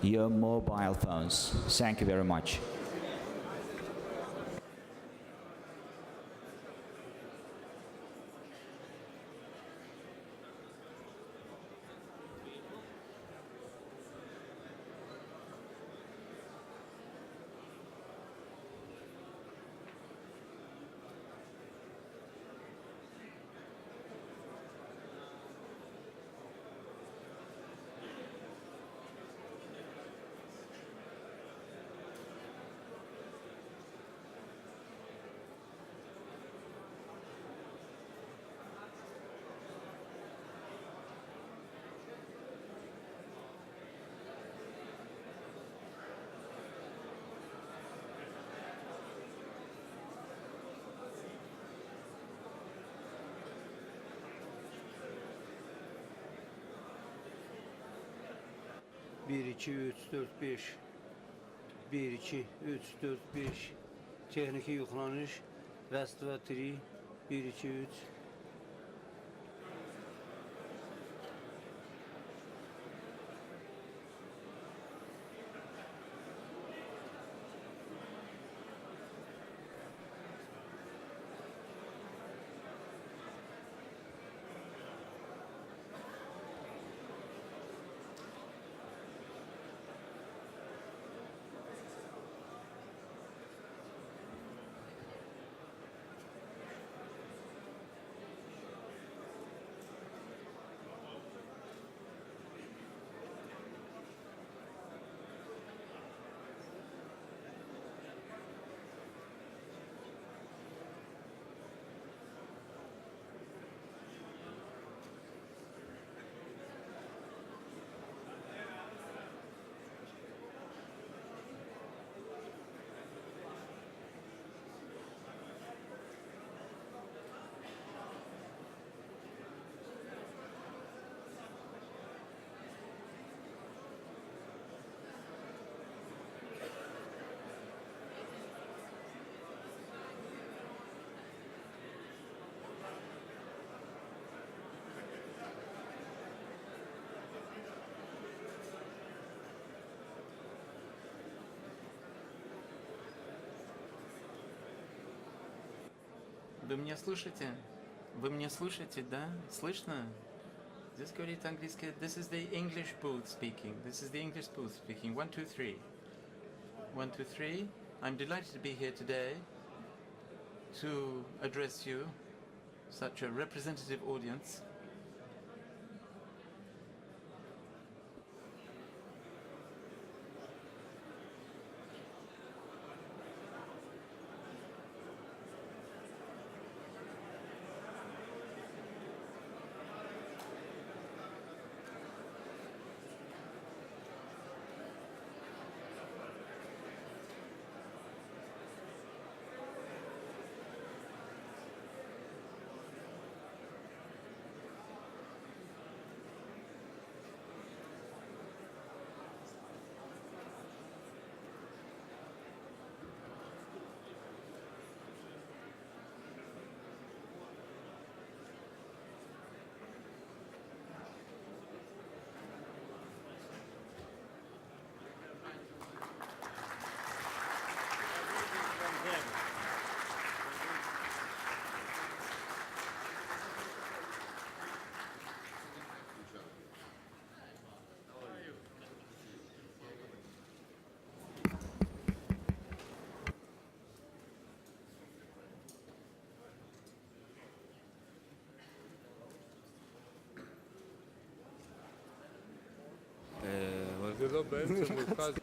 your mobile phones. Thank you very much. Bir, iki, üç, dört, beş. Bir, iki, üç, dört, beş. Texniki yükleniş. Vəstiva 3. Bir, iki, üç. Вы меня слышите? Вы меня слышите, да? Слышно? Здесь говорит английский. This is the English booth speaking. This is the English booth speaking. 1, 2, 3. 1, 2, 3. I'm delighted to be here today to address you, such a representative audience. זה בעצם מרכז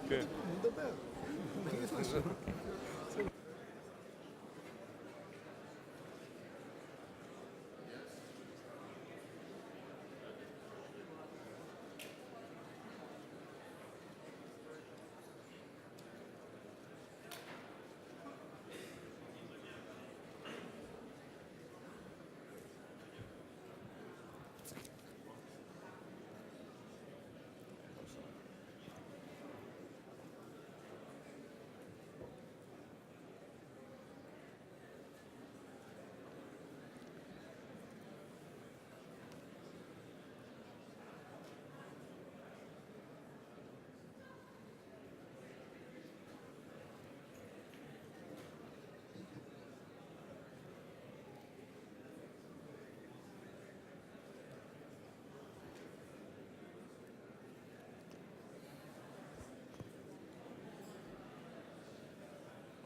כן. נדבר.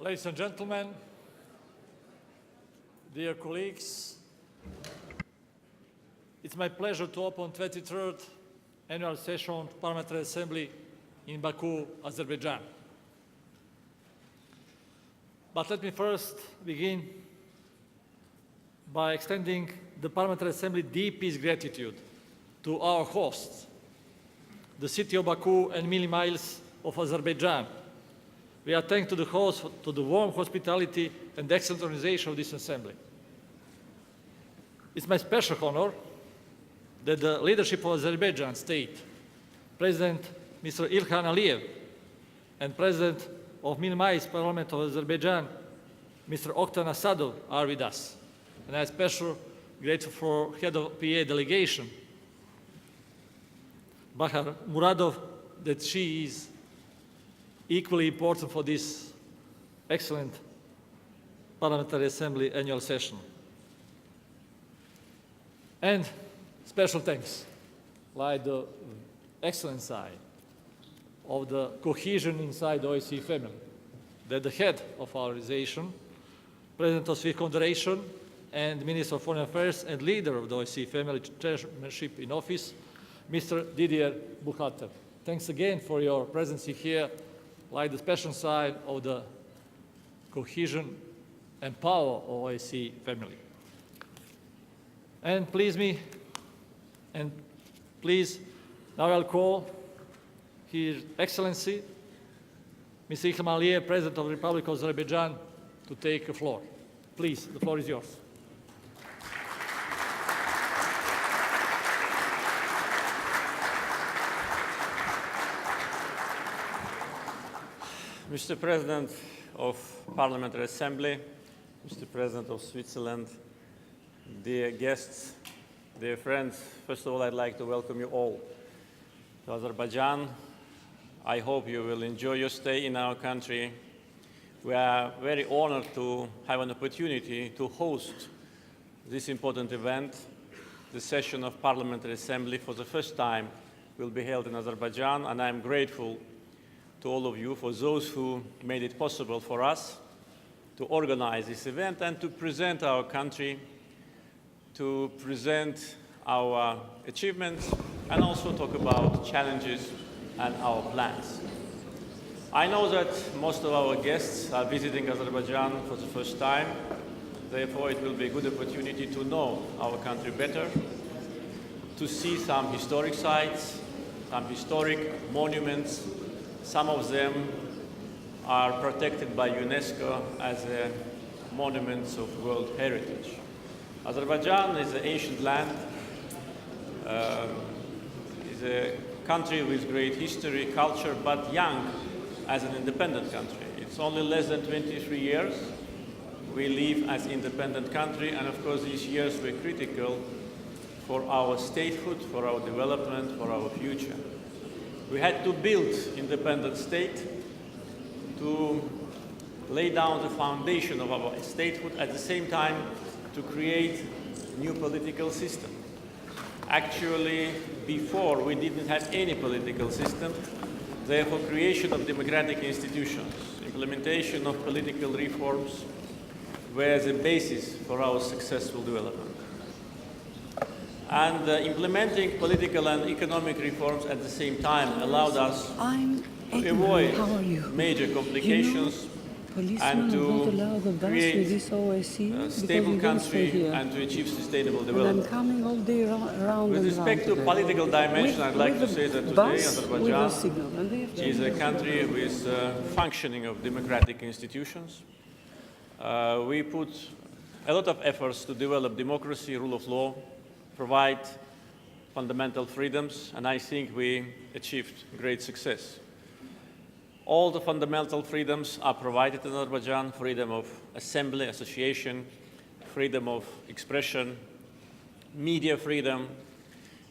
Ladies and gentlemen, dear colleagues, it's my pleasure to open 23rd annual session of Parliamentary Assembly in Baku, Azerbaijan. But let me first begin by extending the Parliamentary Assembly deepest gratitude to our hosts, the city of Baku and many miles of Azerbaijan. We are thankful to the host to the warm hospitality and excellent organization of this assembly. It's my special honor that the leadership of Azerbaijan state, President Mr. Ilham Aliyev, and President of Minimais Parliament of Azerbaijan, Mr. Oktan Asadov, are with us. And I'm especially grateful for head of PA delegation, Bahar Muradov, that she is equally important for this excellent Parliamentary Assembly annual session. And special thanks, like the excellent side of the cohesion inside the OSCE family, that the head of our organization, President of Swiss Confederation, and Minister of Foreign Affairs and leader of the OSCE family chairmanship in office, Mr. Didier Buchater. Thanks again for your presence here, like the special side of the cohesion and power of OSCE family. And please, now I'll call His Excellency, Mr. Ilham Aliyev, President of the Republic of Azerbaijan, to take the floor. Please, the floor is yours. Mr. President of Parliamentary Assembly, Mr. President of Switzerland, dear guests, dear friends, first of all, I'd like to welcome you all to Azerbaijan. I hope you will enjoy your stay in our country. We are very honored to have an opportunity to host this important event. The session of Parliamentary Assembly for the first time will be held in Azerbaijan, and I'm grateful to all of you, for those who made it possible for us to organize this event and to present our country, to present our achievements, and also talk about challenges and our plans. I know that most of our guests are visiting Azerbaijan for the first time. Therefore, it will be a good opportunity to know our country better, to see some historic sites, some historic monuments. Some of them are protected by UNESCO as monuments of World Heritage. Azerbaijan is an ancient land, is a country with great history, culture, but young as an independent country. It's only less than 23 years. We live as an independent country, and of course these years were critical for our statehood, for our development, for our future. We had to build independent state, to lay down the foundation of our statehood, at the same time to create new political system. Actually, before we didn't have any political system, therefore creation of democratic institutions, implementation of political reforms were the basis for our successful development. And implementing political and economic reforms at the same time allowed us to avoid major complications and to create a stable country and to achieve sustainable development. With respect to political dimension, I'd like to say that today Azerbaijan is a country with functioning of democratic institutions. We put a lot of efforts to develop democracy, rule of law, provide fundamental freedoms, and I think we achieved great success. All the fundamental freedoms are provided in Azerbaijan: freedom of assembly, association, freedom of expression, media freedom.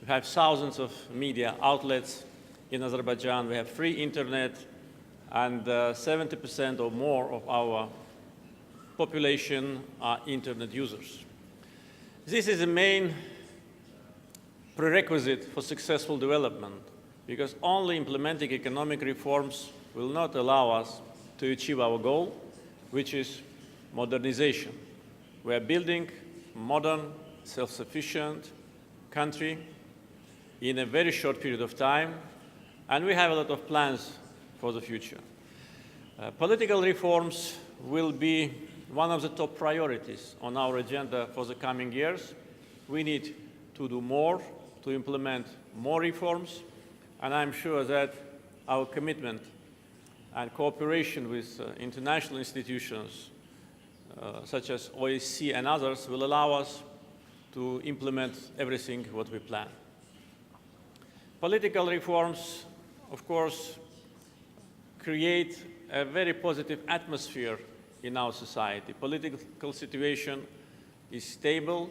We have thousands of media outlets in Azerbaijan. We have free internet, and 70% or more of our population are internet users. This is the main prerequisite for successful development, because only implementing economic reforms will not allow us to achieve our goal, which is modernization. We are building a modern, self-sufficient country in a very short period of time, and we have a lot of plans for the future. Political reforms will be one of the top priorities on our agenda for the coming years. We need to do more, to implement more reforms, and I'm sure that our commitment and cooperation with international institutions such as OSCE and others will allow us to implement everything what we plan. Political reforms, of course, create a very positive atmosphere in our society. Political situation is stable,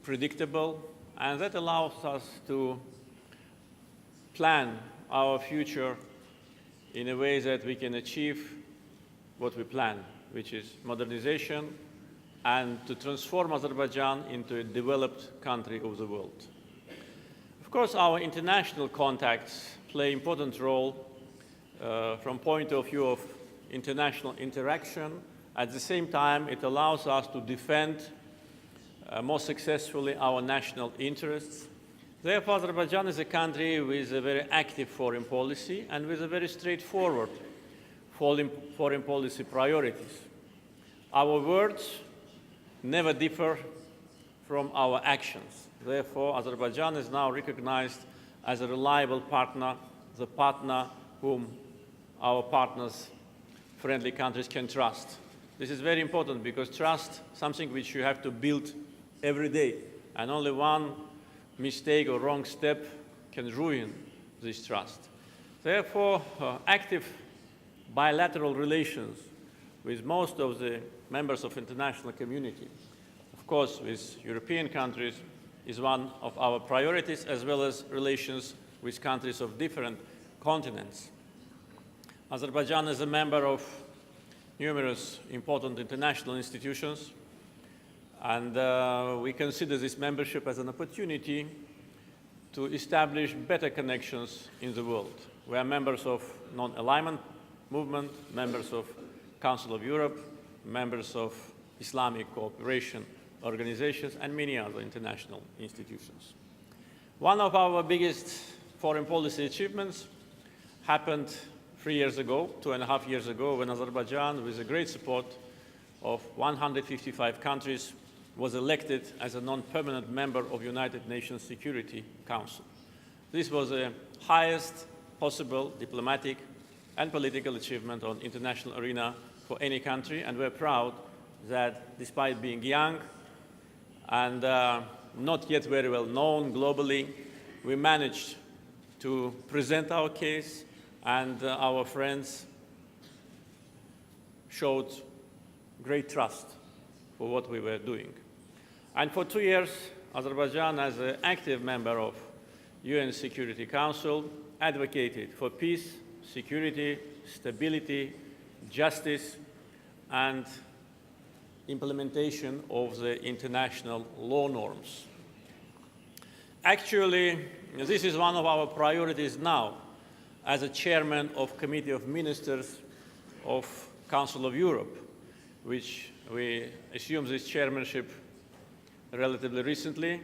predictable, and that allows us to plan our future in a way that we can achieve what we plan, which is modernization and to transform Azerbaijan into a developed country of the world. Of course, our international contacts play an important role from point of view of international interaction. At the same time, it allows us to defend more successfully our national interests. Therefore, Azerbaijan is a country with a very active foreign policy and with a very straightforward foreign policy priorities. Our words never differ from our actions. Therefore, Azerbaijan is now recognized as a reliable partner, the partner whom our partners, friendly countries can trust. This is very important because trust is something which you have to build every day, and only one mistake or wrong step can ruin this trust. Therefore, active bilateral relations with most of the members of the international community, of course with European countries, is one of our priorities, as well as relations with countries of different continents. Azerbaijan is a member of numerous important international institutions, and we consider this membership as an opportunity to establish better connections in the world. We are members of non-alignment movement, members of Council of Europe, members of Islamic cooperation organizations, and many other international institutions. One of our biggest foreign policy achievements happened 3 years ago, 2.5 years ago, when Azerbaijan, with the great support of 155 countries, was elected as a non-permanent member of United Nations Security Council. This was the highest possible diplomatic and political achievement on the international arena for any country, and we're proud that despite being young and not yet very well known globally, we managed to present our case, and our friends showed great trust for what we were doing. And for 2 years, Azerbaijan, as an active member of UN Security Council, advocated for peace, security, stability, justice, and implementation of the international law norms. Actually, this is one of our priorities now as a chairman of Committee of Ministers of Council of Europe, which we assumed this chairmanship relatively recently.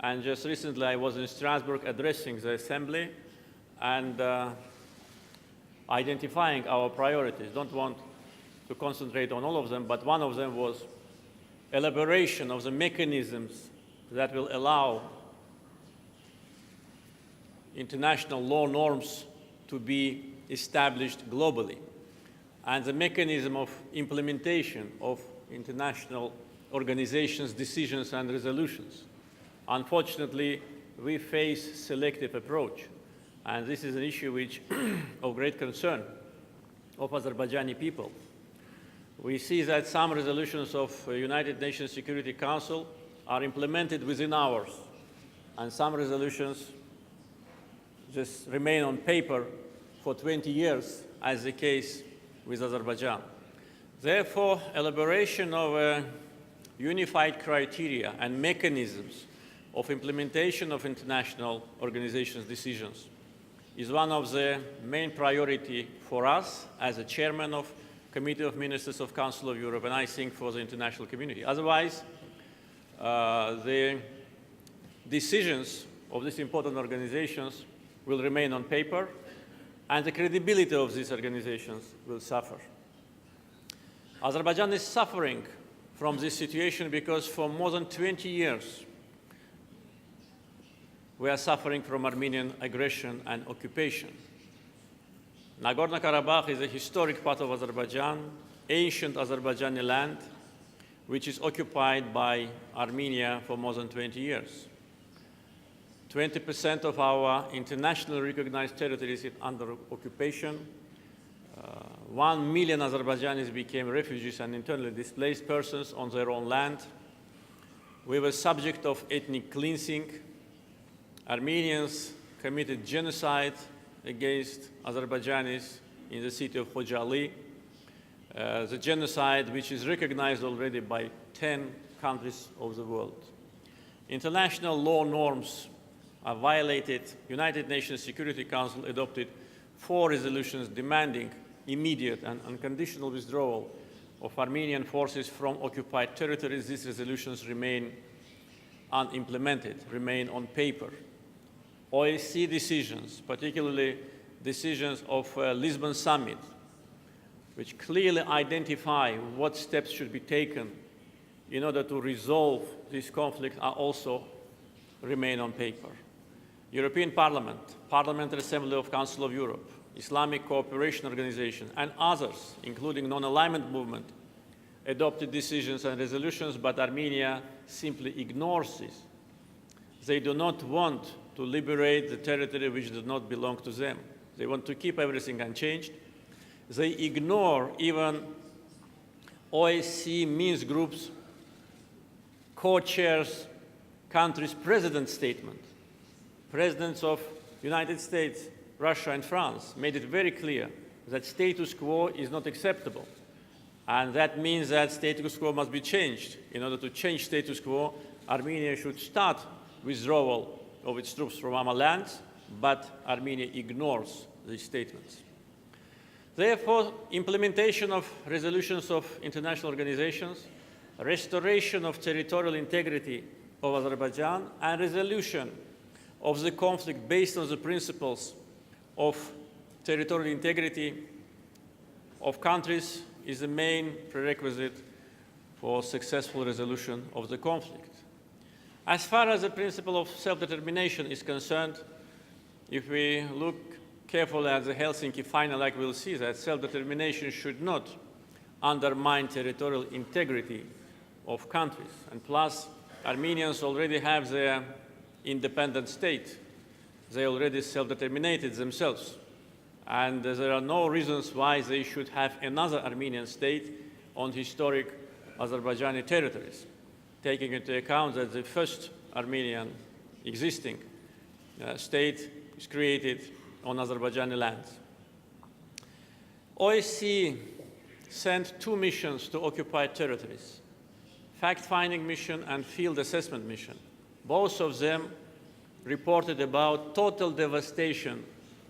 And just recently I was in Strasbourg addressing the Assembly and identifying our priorities. Don't want to concentrate on all of them, but one of them was elaboration of the mechanisms that will allow international law norms to be established globally, and the mechanism of implementation of international organizations' decisions and resolutions. Unfortunately, we face selective approach, and this is an issue which of great concern of Azerbaijani people. We see that some resolutions of the United Nations Security Council are implemented within hours, and some resolutions just remain on paper for 20 years, as the case with Azerbaijan. Therefore, elaboration of unified criteria and mechanisms of implementation of international organizations' decisions is one of the main priorities for us as a chairman of Committee of Ministers of Council of Europe, and I think for the international community. Otherwise, the decisions of these important organizations will remain on paper, and the credibility of these organizations will suffer. Azerbaijan is suffering from this situation because for more than 20 years, we are suffering from Armenian aggression and occupation. Nagorno-Karabakh is a historic part of Azerbaijan, ancient Azerbaijani land, which is occupied by Armenia for more than 20 years. 20% of our internationally recognized territories is under occupation. 1 million Azerbaijanis became refugees and internally displaced persons on their own land. We were subject of ethnic cleansing. Armenians committed genocide against Azerbaijanis in the city of Khojaly, the genocide which is recognized already by 10 countries of the world. International law norms are violated. United Nations Security Council adopted 4 resolutions demanding immediate and unconditional withdrawal of Armenian forces from occupied territories. These resolutions remain unimplemented, remain on paper. OSCE decisions, particularly decisions of Lisbon Summit, which clearly identify what steps should be taken in order to resolve this conflict, are also remain on paper. European Parliament, Parliamentary Assembly of Council of Europe, Islamic Cooperation Organization, and others, including non-alignment movement, adopted decisions and resolutions, but Armenia simply ignores this. They do not want to liberate the territory which does not belong to them. They want to keep everything unchanged. They ignore even OSCE Minsk Group's co-chairs countries' president statement. Presidents of United States, Russia, and France made it very clear that status quo is not acceptable. And that means that status quo must be changed. In order to change status quo, Armenia should start withdrawal of its troops from our lands, but Armenia ignores these statements. Therefore, implementation of resolutions of international organizations, restoration of territorial integrity of Azerbaijan, and resolution of the conflict based on the principles of territorial integrity of countries is the main prerequisite for successful resolution of the conflict. As far as the principle of self-determination is concerned, if we look carefully at the Helsinki final act, we'll see that self-determination should not undermine territorial integrity of countries. And plus, Armenians already have their independent state. They already self-determinated themselves. And there are no reasons why they should have another Armenian state on historic Azerbaijani territories, taking into account that the first Armenian existing state is created on Azerbaijani lands. OSCE sent 2 missions to occupied territories, fact-finding mission and field assessment mission. Both of them reported about total devastation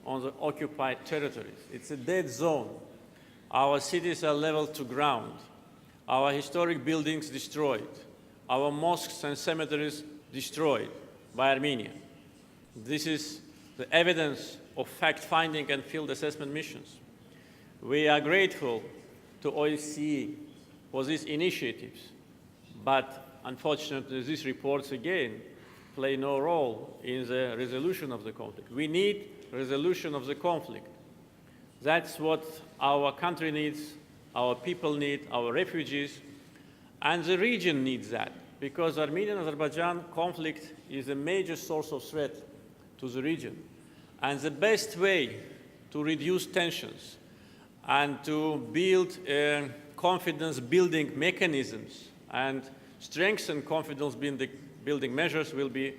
on the occupied territories. It's a dead zone. Our cities are leveled to ground. Our historic buildings destroyed. Our mosques and cemeteries destroyed by Armenia. This is the evidence of fact-finding and field assessment missions. We are grateful to OSCE for these initiatives, but unfortunately these reports again play no role in the resolution of the conflict. We need resolution of the conflict. That's what our country needs, our people need, our refugees, and the region needs that, because Armenian-Azerbaijan conflict is a major source of threat to the region. And the best way to reduce tensions and to build confidence-building mechanisms and strengthen confidence-building measures will be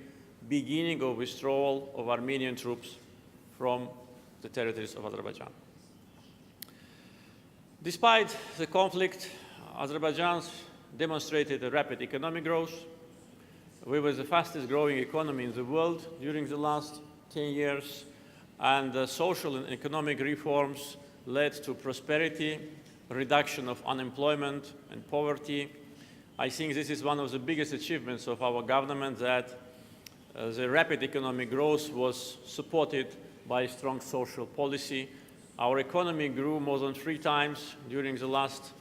beginning of withdrawal of Armenian troops from the territories of Azerbaijan. Despite the conflict, Azerbaijan demonstrated a rapid economic growth. We were the fastest growing economy in the world during the last 10 years, and social and economic reforms led to prosperity reduction of unemployment and poverty. I think this is one of the biggest achievements of our government, that the rapid economic growth was supported by strong social policy. Our economy grew more than 3 times during the last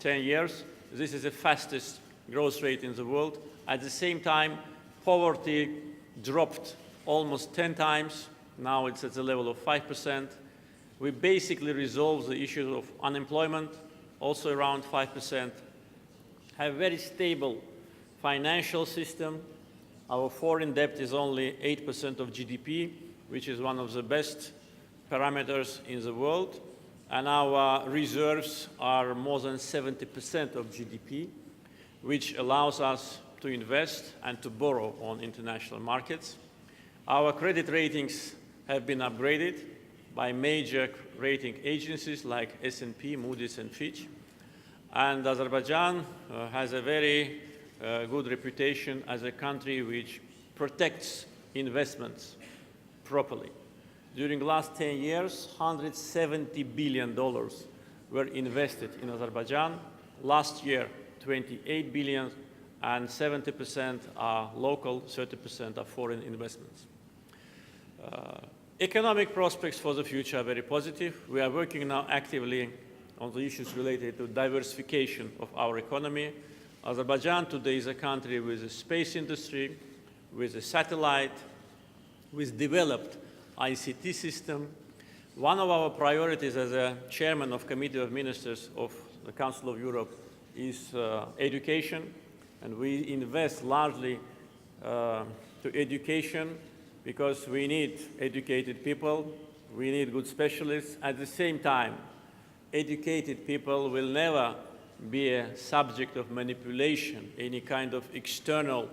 10 years. This is the fastest growth rate in the world. At the same time, poverty dropped almost 10 times. Now it's at the level of 5%. We basically resolved the issue of unemployment, also around 5%. Have a very stable financial system. Our foreign debt is only 8% of GDP, which is one of the best parameters in the world. And our reserves are more than 70% of GDP, which allows us to invest and to borrow on international markets. Our credit ratings have been upgraded by major rating agencies like S&P, Moody's, and Fitch. And Azerbaijan has a very good reputation as a country which protects investments properly. During the last 10 years, $170 billion were invested in Azerbaijan. Last year, 28 billion, and 70% are local, 30% are foreign investments. Economic prospects for the future are very positive. We are working now actively on the issues related to diversification of our economy. Azerbaijan today is a country with a space industry, with a satellite, with developed ICT system. One of our priorities as a chairman of Committee of Ministers of the Council of Europe is education, and we invest largely to education because we need educated people, we need good specialists. At the same time, educated people will never be a subject of manipulation, any kind of external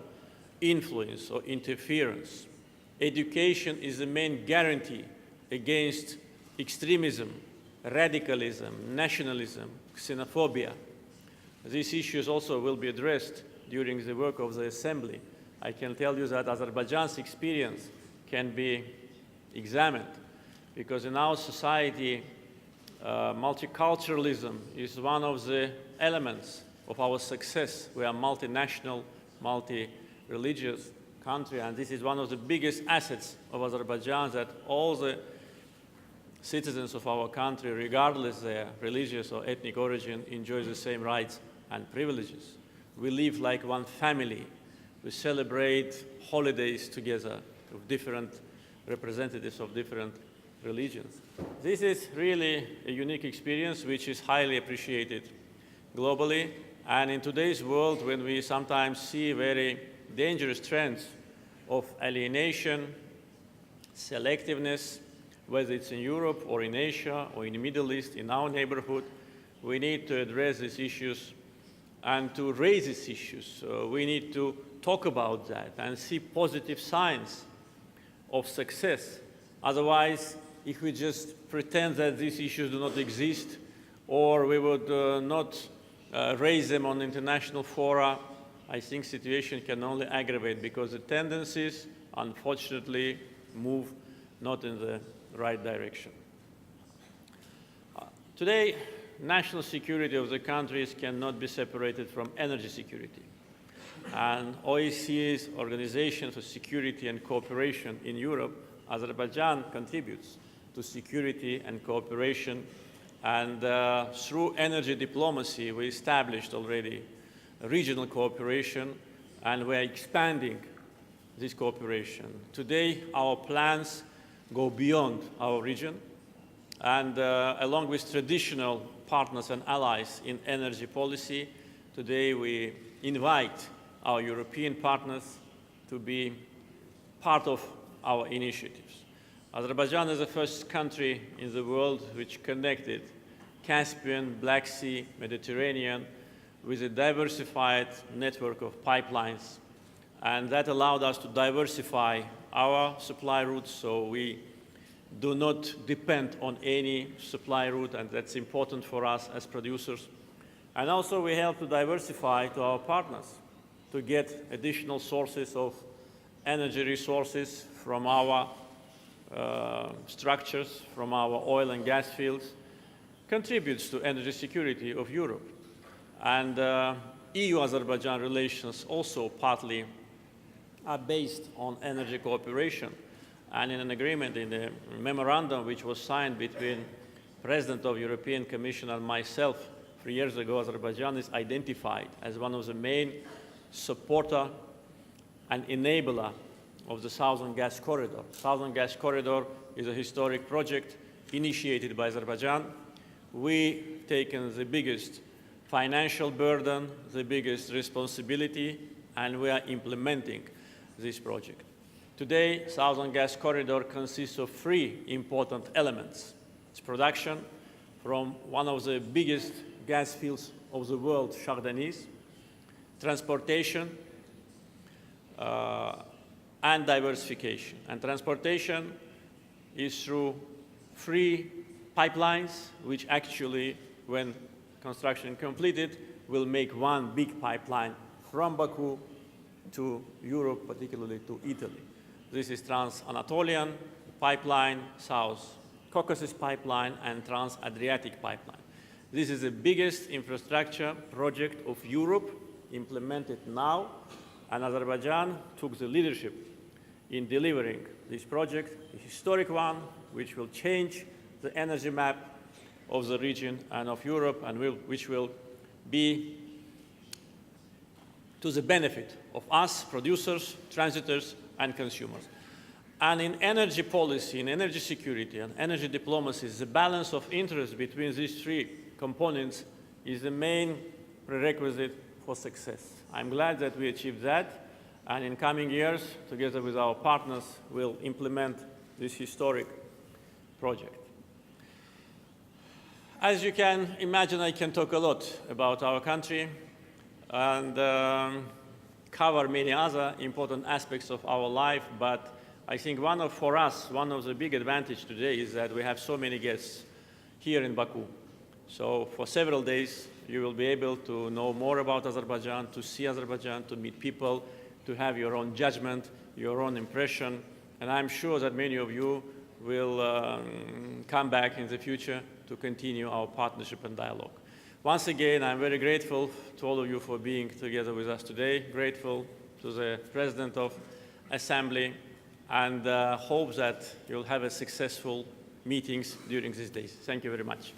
influence or interference. Education is the main guarantee against extremism, radicalism, nationalism, xenophobia. These issues also will be addressed during the work of the Assembly. I can tell you that Azerbaijan's experience can be examined because in our society, multiculturalism is one of the elements of our success. We are multinational, multi-religious country, and this is one of the biggest assets of Azerbaijan, that all the citizens of our country, regardless their religious or ethnic origin, enjoy the same rights and privileges. We live like one family. We celebrate holidays together with different representatives of different religions. This is really a unique experience which is highly appreciated globally. And in today's world, when we sometimes see very dangerous trends of alienation, selectiveness, whether it's in Europe or in Asia or in the Middle East, in our neighborhood, we need to address these issues and to raise these issues. So we need to talk about that and see positive signs of success. Otherwise, if we just pretend that these issues do not exist, or we would not raise them on international fora, I think the situation can only aggravate, because the tendencies, unfortunately, move not in the right direction. Today, national security of the countries cannot be separated from energy security. And OSCE's Organization for Security and Cooperation in Europe, Azerbaijan contributes to security and cooperation. And through energy diplomacy, we established already regional cooperation, and we're expanding this cooperation. Today, our plans go beyond our region, and along with traditional partners and allies in energy policy, today we invite our European partners to be part of our initiatives. Azerbaijan is the first country in the world which connected Caspian, Black Sea, Mediterranean with a diversified network of pipelines. And that allowed us to diversify our supply routes, so we do not depend on any supply route, and that's important for us as producers. And also we help to diversify to our partners to get additional sources of energy resources from our structures, from our oil and gas fields. contributes to energy security of Europe. And EU-Azerbaijan relations also partly are based on energy cooperation. And in an agreement, in the memorandum which was signed between President of European Commission and myself 3 years ago, Azerbaijan is identified as one of the main supporter and enabler of the Southern Gas Corridor. Southern Gas Corridor is a historic project initiated by Azerbaijan. We've taken the biggest financial burden, the biggest responsibility, and we are implementing this project. Today, Southern Gas Corridor consists of 3 important elements. It's production from one of the biggest gas fields of the world, Shah Deniz, transportation, and diversification. And transportation is through 3 pipelines, which actually, when construction completed, will make one big pipeline from Baku to Europe, particularly to Italy. This is Trans-Anatolian pipeline, South Caucasus pipeline, and Trans-Adriatic pipeline. This is the biggest infrastructure project of Europe implemented now, and Azerbaijan took the leadership in delivering this project, a historic one, which will change the energy map of the region and of Europe, and which will be to the benefit of us, producers, transitors, and consumers. And in energy policy, in energy security, and energy diplomacy, the balance of interest between these 3 components is the main prerequisite for success. I'm glad that we achieved that, and in coming years, together with our partners, we'll implement this historic project. As you can imagine, I can talk a lot about our country and cover many other important aspects of our life, but I think for us, one of the big advantages today is that we have so many guests here in Baku. So for several days, you will be able to know more about Azerbaijan, to see Azerbaijan, to meet people, to have your own judgment, your own impression, and I'm sure that many of you will come back in the future to continue our partnership and dialogue. Once again, I'm very grateful to all of you for being together with us today, grateful to the President of Assembly, and hope that you'll have a successful meetings during these days. Thank you very much.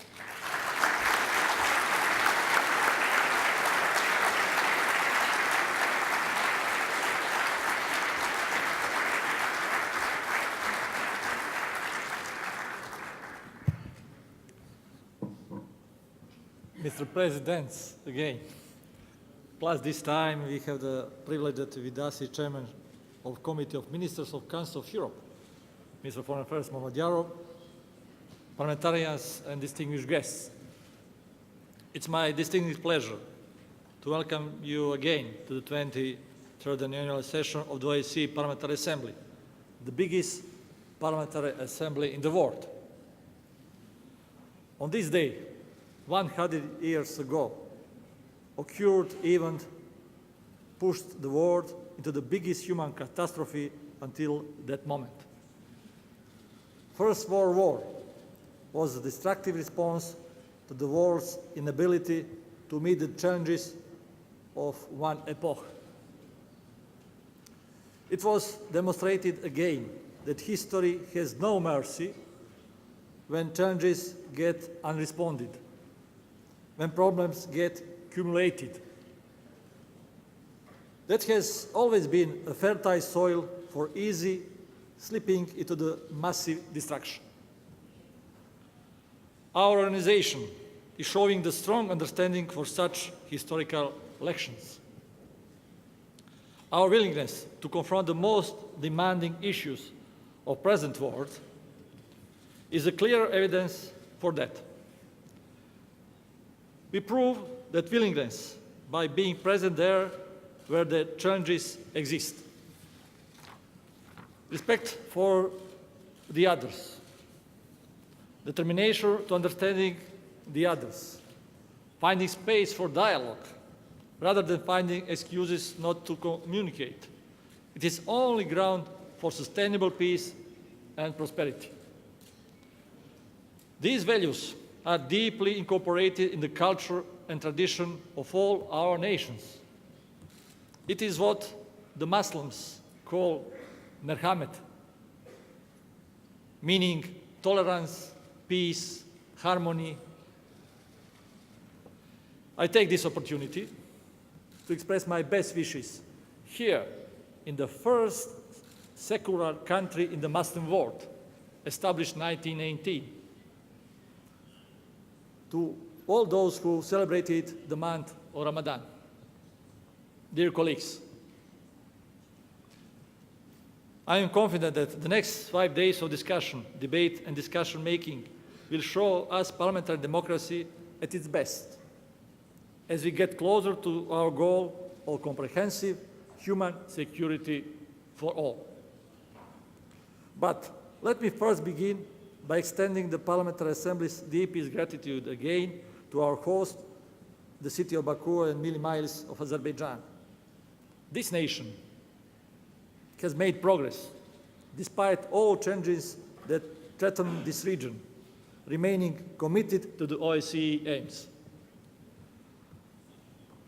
Mr. President, again, plus this time we have the privilege that with us is Chairman of Committee of Ministers of Council of Europe, Mr. Foreign Affairs Mohamed Yarov, parliamentarians and distinguished guests. It's my distinguished pleasure to welcome you again to the 23rd annual session of the OSCE Parliamentary Assembly, the biggest parliamentary assembly in the world. On this day, 100 years ago, occurred event pushed the world into the biggest human catastrophe until that moment. First World War was a destructive response to the world's inability to meet the challenges of one epoch. It was demonstrated again that history has no mercy when challenges get unresponded, when problems get accumulated. That has always been a fertile soil for easy slipping into the massive destruction. Our organization is showing the strong understanding for such historical lections. Our willingness to confront the most demanding issues of present world is a clear evidence for that. We prove that willingness by being present there where the challenges exist. Respect for the others, determination to understanding the others, finding space for dialogue rather than finding excuses not to communicate. It is only ground for sustainable peace and prosperity. These values are deeply incorporated in the culture and tradition of all our nations. It is what the Muslims call merhamet, meaning tolerance, peace, harmony. I take this opportunity to express my best wishes here in the first secular country in the Muslim world, established in 1918, to all those who celebrated the month of Ramadan. Dear colleagues, I am confident that the next 5 days of discussion, debate, and discussion making will show us parliamentary democracy at its best as we get closer to our goal of comprehensive human security for all. But let me first begin by extending the Parliamentary Assembly's deepest gratitude again to our host, the city of Baku and Mili Miles of Azerbaijan. This nation has made progress despite all changes that threaten this region, remaining committed to the OSCE aims.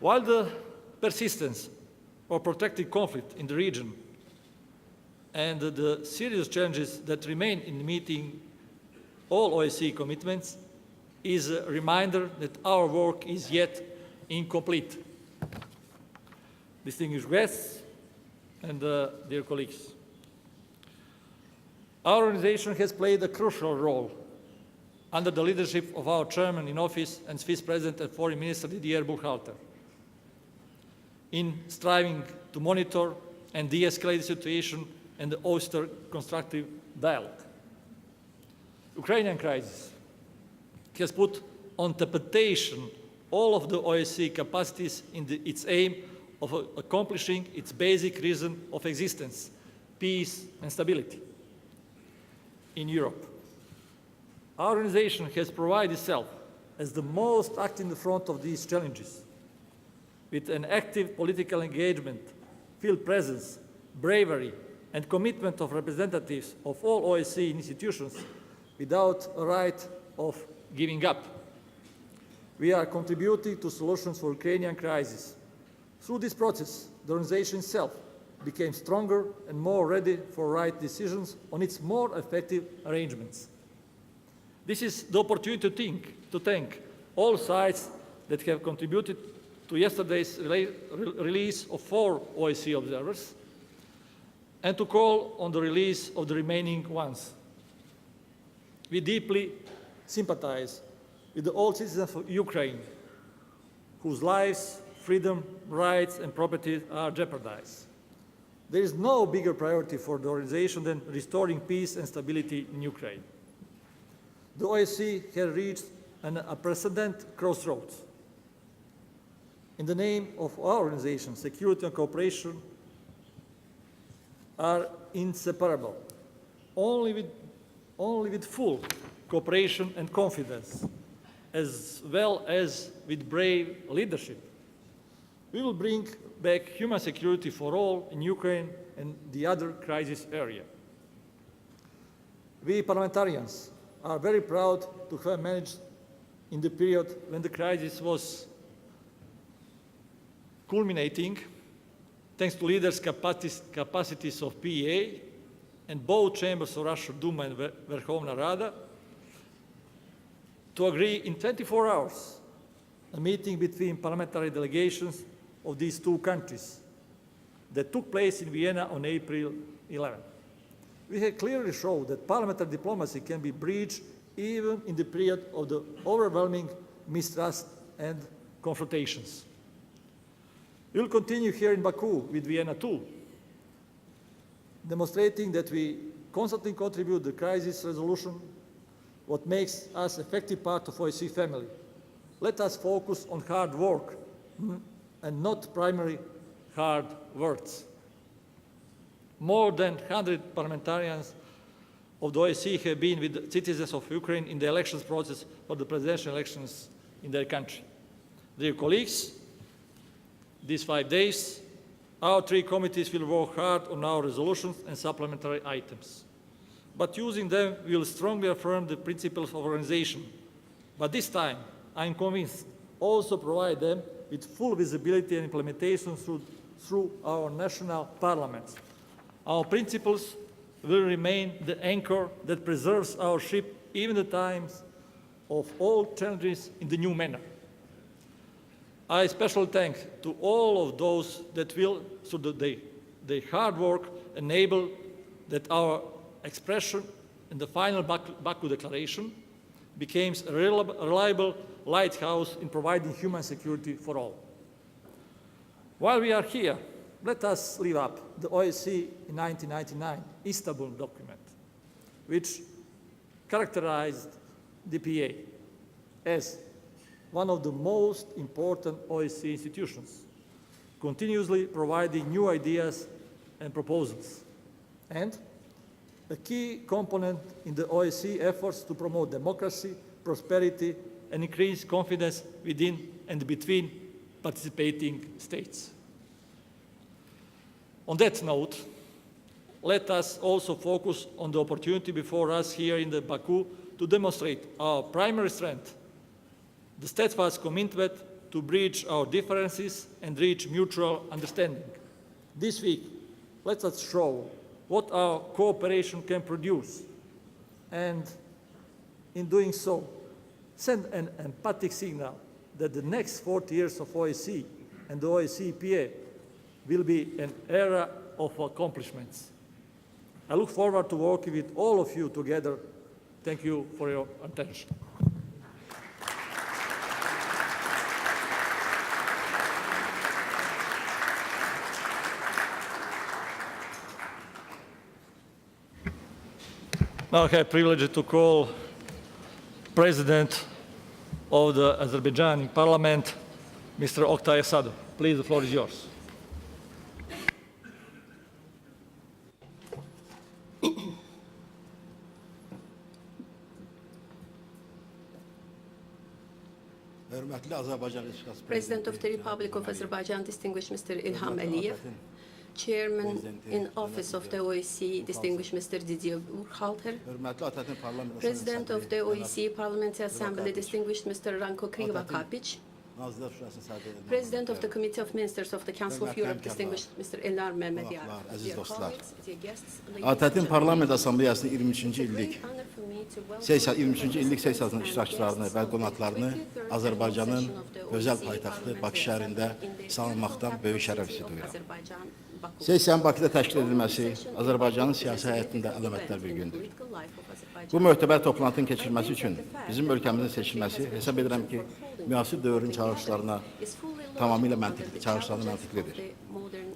While the persistence of protracted conflict in the region and the serious challenges that remain in meeting all OSCE commitments is a reminder that our work is yet incomplete. Distinguished guests and dear colleagues, our organization has played a crucial role under the leadership of our chairman in office and Vice President and Foreign Minister Didier Burkhalter in striving to monitor and de-escalate the situation and foster constructive dialogue. Ukrainian crisis has put on temptation all of the OSCE capacities in its aim of accomplishing its basic reason of existence, peace and stability in Europe. Our organization has provided itself as the most active in the front of these challenges, with an active political engagement, field presence, bravery, and commitment of representatives of all OSCE institutions without a right of giving up. We are contributing to solutions for Ukrainian crisis. Through this process, the organization itself became stronger and more ready for right decisions on its more effective arrangements. This is the opportunity to thank all sides that have contributed to yesterday's release of 4 OSCE observers and to call on the release of the remaining ones. We deeply sympathize with all citizens of Ukraine whose lives, freedom, rights, and property are jeopardized. There is no bigger priority for the organization than restoring peace and stability in Ukraine. The OSCE has reached an unprecedented crossroads. In the name of our organization, security and cooperation are inseparable. Only with full cooperation and confidence, as well as with brave leadership, we will bring back human security for all in Ukraine and the other crisis area. We parliamentarians are very proud to have managed in the period when the crisis was culminating, thanks to leaders' capacities of PEA and both chambers of Russian Duma and Verkhovna Rada, to agree in 24 hours a meeting between parliamentary delegations of these 2 countries that took place in Vienna on April 11. We have clearly shown that parliamentary diplomacy can be breached even in the period of the overwhelming mistrust and confrontations. We will continue here in Baku with Vienna too, demonstrating that we constantly contribute to crisis resolution, what makes us an effective part of OSCE family. Let us focus on hard work and not primary hard words. More than 100 parliamentarians of the OSCE have been with the citizens of Ukraine in the elections process for the presidential elections in their country. Dear colleagues, these 5 days, our 3 committees will work hard on our resolutions and supplementary items. But using them, we will strongly affirm the principles of organization, But this time, I'm convinced, also provide them with full visibility and implementation through our national parliaments. Our principles will remain the anchor that preserves our ship even in the times of all challenges in the new manner. I especially thank to all of those that will, through their hard work, enable that our expression in the final Baku Declaration becomes a reliable lighthouse in providing human security for all. While we are here, let us live up the OSCE in 1999 Istanbul document, which characterized the PA as one of the most important OSCE institutions, continuously providing new ideas and proposals, and a key component in the OSCE efforts to promote democracy, prosperity, and increase confidence within and between participating states. On that note, let us also focus on the opportunity before us here in the Baku to demonstrate our primary strength, the steadfast commitment to bridge our differences and reach mutual understanding. This week, let us show what our cooperation can produce, and in doing so, send an emphatic signal that the next 40 years of OSCE and the OSCE PA will be an era of accomplishments. I look forward to working with all of you together. Thank you for your attention. Now I have the privilege to call President of the Azerbaijani Parliament, Mr. Oktay Asadov. Please, the floor is yours. President of the Republic of Azerbaijan, distinguished Mr. Ilham Aliyev, Chairman in Office of the OSCE, distinguished Mr. Didier Burkhalter, President of the OSCE Parliamentary Assembly, distinguished Mr. Ranko Krivokapic, President of the Committee of Ministers of the Council of Europe, distinguished Mr. Elnar Mehmediyar. Əziz dostlar, ATƏT-in Parlament Assambleyasının 23-cü illik 23-cü illik sessiyasının iştirakçılarını və qonaqlarını Azərbaycanın gözəl paytaxtı Bakı şəhərində salamlamaqdan böyük şərəf hiss edirəm. Sessiyanın Bakıda təşkil edilməsi Azərbaycanın siyasi həyatında əlamətdar bir gündür. Bu möhtəbər toplantının keçirilməsi üçün bizim ölkəmizin seçilməsi hesab edirəm ki, müasir dövrün çağırışlarına tamamilə məntiqlidir.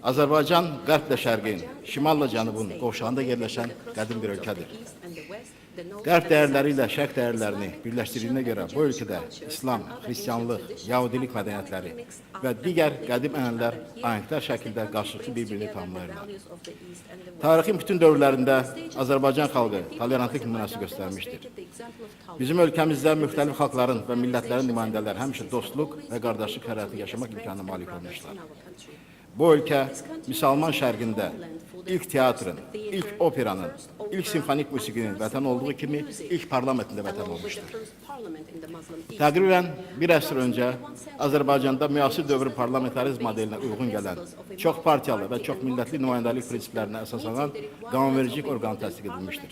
Azərbaycan qərblə şərqin, şimalla cənubun qovşağında yerləşən qədim bir ölkədir. Qərb dəyərləri ilə şərq dəyərlərini birləşdirdiyinə görə bu ölkədə İslam, Xristianlıq, Yahudilik mədəniyyətləri və digər qədim ənənələr ahenkdar şəkildə qarşılıqlı bir-birini tamamlayırlar. Tarixin bütün dövrlərində Azərbaycan xalqı tolerantlıq nümunəsi göstərmişdir. Bizim ölkəmizdə müxtəlif xalqların və millətlərin nümayəndələri həmişə dostluq və qardaşlıq həyatı yaşamaq imkanına malik olmuşlar. Bu ölkə müsəlman şərqində ilk teatrın, ilk operanın, ilk simfonik musiqinin vətən olduğu kimi ilk parlamentində vətən olmuşdur. Təqribən bir əsr öncə Azərbaycanda müasir dövr parlamentarizm modelinə uyğun gələn, çox partiyalı və çox millətli nümayəndəlik prinsiplərinə əsaslanan qanunvericilik orqanı təsdiq edilmişdir.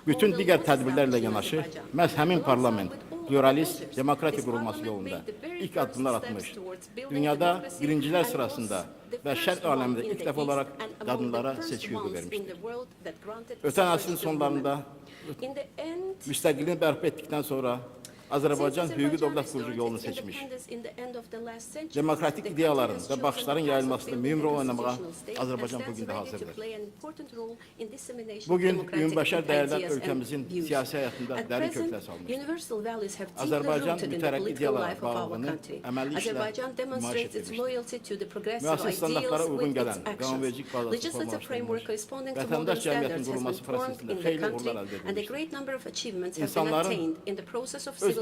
Bütün digər tədbirlərlə yanaşı, məhz həmin parlament pluralist, demokratik qurulması yolunda ilk addımlar atmış, dünyada birincilər sırasında və şərq aləmində ilk dəfə olaraq qadınlara seçki hüququ vermişdir. Ötən əsrin sonlarında müstəqilliğini bərpa etdikdən sonra Azərbaycan hüquqi dövlət qurucu yolunu seçmiş. Demokratik ideyaların və baxışların yayılmasında mühüm rol oynamağa Azərbaycan bugün də hazırdır. Bugün ümumbəşər dəyərlər ölkəmizin siyasi həyatında dərin köklər salmışdır. Azərbaycan mütərəqqi ideyalara bağlılığını əməli işlə nümayiş etdirmişdir. Müasir standartlara uyğun gələn qanunvericilik bazası formalaşdırılmış, vətəndaş cəmiyyətin qurulması prosesində xeyli uğurlar əldə edilmişdir. İnsanların öz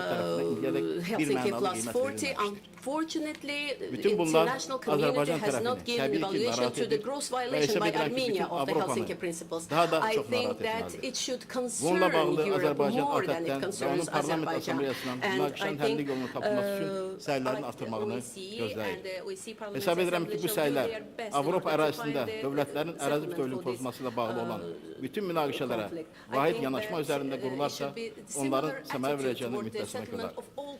tərəfindən indiyədək bir Helsinki mənalı Plus qiymət 40. verilməmişdir. Unfortunately, Bütün bunlar international community Azərbaycan has not tərəfini given təbii ki, evaluation narahat to the edir gross və violation hesab by edirəm ki, Armenia bütün of the Avropanı Helsinki principles. daha da I çox think narahat that etməlidir. it should Bununla concern bağlı Europe Azərbaycan more than it ATƏT-dən və concerns onun parlament Azerbaijan. assambleyasından And I münaqişənin həlli think yolunu tapılması üçün səylərin artırmağını gözləyir. Hesab edirəm ki, bu səylər Avropa ərazisində dövlətlərin ərazi bütövlüyünün pozulması ilə bağlı olan bütün münaqişələrə vahid yanaşma üzərində qurularsa, onların səmərə verəcəyini ümid bəsləmək olar.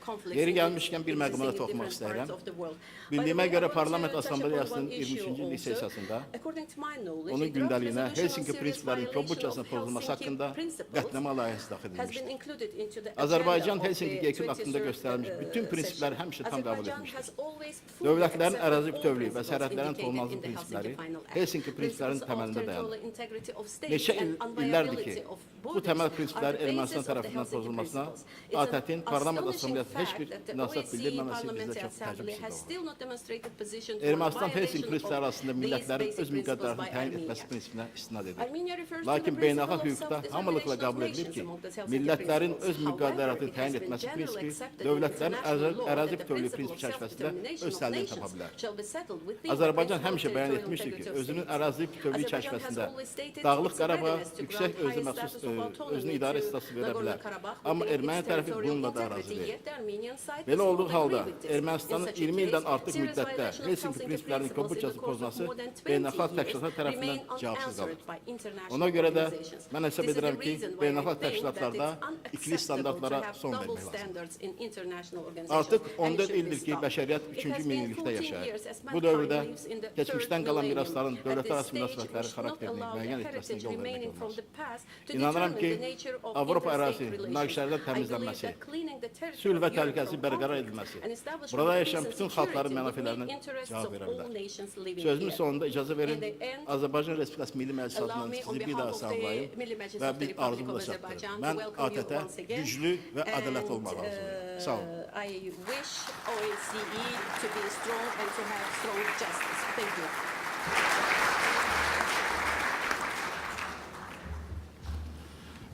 conflicts Yeri in the gelmişken bir məqama existing toxunmaq different parts istəyirəm. of the world. Bildiyimə By the way, görə I want Parlament to touch Assambleyasının upon one issue 23-cü illik also. sessiyasında According to my knowledge, onun a draft gündəliyinə resolution on Helsinki serious prinsiplərinin violation kobudcasına of pozulması Helsinki haqqında principles qətnamə layihəsi daxil has been edilmişdir. included into the agenda Azərbaycan of Helsinki the G2 aktında 23rd, göstərilmiş bütün prinsipləri session. həmişə tam qəbul Azerbaijan etmişdir. has always fully Dövlətlərin accepted ərazi all bütövlüyü və principles sərhədlərin indicated tanınmazlığı in the prinsipləri Helsinki Final Act. Helsinki prinsiplərinin Principles of təməlində territorial dayanır. integrity of states Neçə and illərdir unviolability ki, of bu borders təməl are the prinsiplər basis Ermənistan of the tərəfindən Helsinki pozulmasına principles. It's an ATƏT-in Parlament astonishing Assambleyası heç bir fact that the münasibət OSCE bildirməməsi bizdə Parliamentary çox Assembly has təəccübsüz still not demonstrated position on Ermənistan violation Helsinki prinsipləri of arasında these millətlərin basic öz principles by müqəddəratını təyin Armenia. etməsi prinsipinə istinad edir. Armenia refers to Lakin the beynəlxalq principle of hüquqda hamılıqla self-determination of qəbul edilir nations ki, among the Helsinki millətlərin principles. öz müqəddəratını However, it təyin has been etməsi generally prinsipi accepted in dövlətlərin international law ərazi that the bütövlüyü principle prinsipi of çərçivəsində self-determination öz of həllini nations tapa bilər. shall be settled within the Azərbaycan principle of həmişə bəyan territorial etmişdir ki, integrity of özünün states. ərazi bütövlüyü Azerbaijan has çərçivəsində always stated Dağlıq its Qarabağ readiness to yüksək grant özü high məxsus status of autonomy özünü idarə to statüsü verə bilər. Nagorno-Karabakh Amma within erməni its tərəfi territorial bununla da razı integrity, deyil. yet the Armenian side Belə does not olduğu agree halda with this. Ermənistanın In such a 20 ildən case, artıq serious müddətdə violation of Helsinki Helsinki prinsiplərinin principles in the kobudcası course of pozması more than 20 beynəlxalq years təşkilatlar tərəfindən remain cavabsız qalır. unanswered by international Ona görə də organizations. mən hesab This is the edirəm ki, reason why I beynəlxalq think that təşkilatlarda it's ikili unacceptable standartlara to have son double vermək lazımdır. standards in international organizations. Artıq And it 14 should be ildir ki, stopped. bəşəriyyət It 3-cü has been minillikdə 14 yaşayır. years as Bu dövrdə mankind lives in the keçmişdən third qalan millennium. mirasların At dövlətlər this arası stage, we münasibətləri should not xarakterini allow müəyyən the etməsinə heritage yol remaining vermək from olmaz. the past to İnanıram determine ki, the nature of Avropa interstate ərazisi relations. münaqişələrdən I believe təmizlənməsi, that cleaning the territory sülh və of Europe təhlükəsizlik from bərqərar conflict edilməsi, and establishment burada of yaşayan peace bütün and xalqların security would mənafələrinə meet interests cavab of verə all bilər. nations living Sözümün here. sonunda icazə verin, In the end, Azərbaycan Respublikası Milli Məclisi Allow adından me on sizi bir behalf daha of the salamlayım Milli Məclis və of the bir Republic arzumu of da çatdırırım. Azerbaijan to Mən welcome you ATƏT-ə once again. güclü və ədalətli And, olmaq arzuyum. Sağ olun. I wish OSCE to be strong and to have strong justice. Thank you.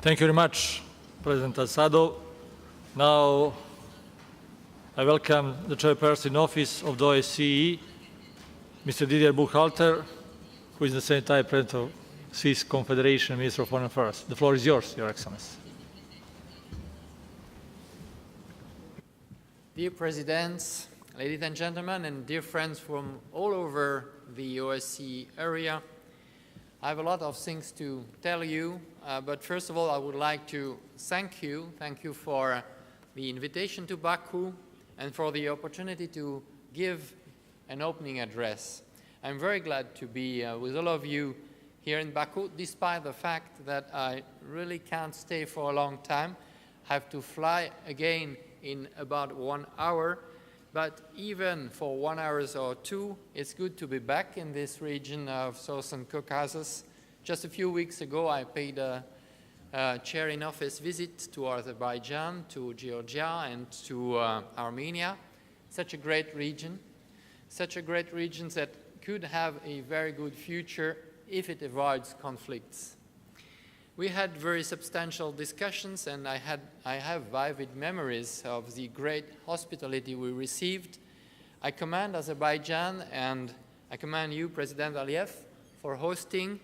Thank you very much, President Assado. Now, I welcome the chairperson in office of the OSCE, Mr. Didier Buchhalter, who is at the same time President of Swiss Confederation, Minister of Foreign Affairs. The floor is yours, Your Excellency. Dear Presidents, ladies and gentlemen, and dear friends from all over the OSCE area, I have a lot of things to tell you, but first of all, I would like to thank you for the invitation to Baku and for the opportunity to give an opening address. I'm very glad to be with all of you here in Baku, despite the fact that I really can't stay for a long time. I have to fly again in about 1 hour, but even for 1 hour or two, it's good to be back in this region of Southern Caucasus. Just a few weeks ago, I paid a chair-in-office visit to Azerbaijan, to Georgia, and to Armenia. Such a great region that could have a very good future if it avoids conflicts. We had very substantial discussions, and I have vivid memories of the great hospitality we received. I commend Azerbaijan, and I commend you, President Aliyev, for hosting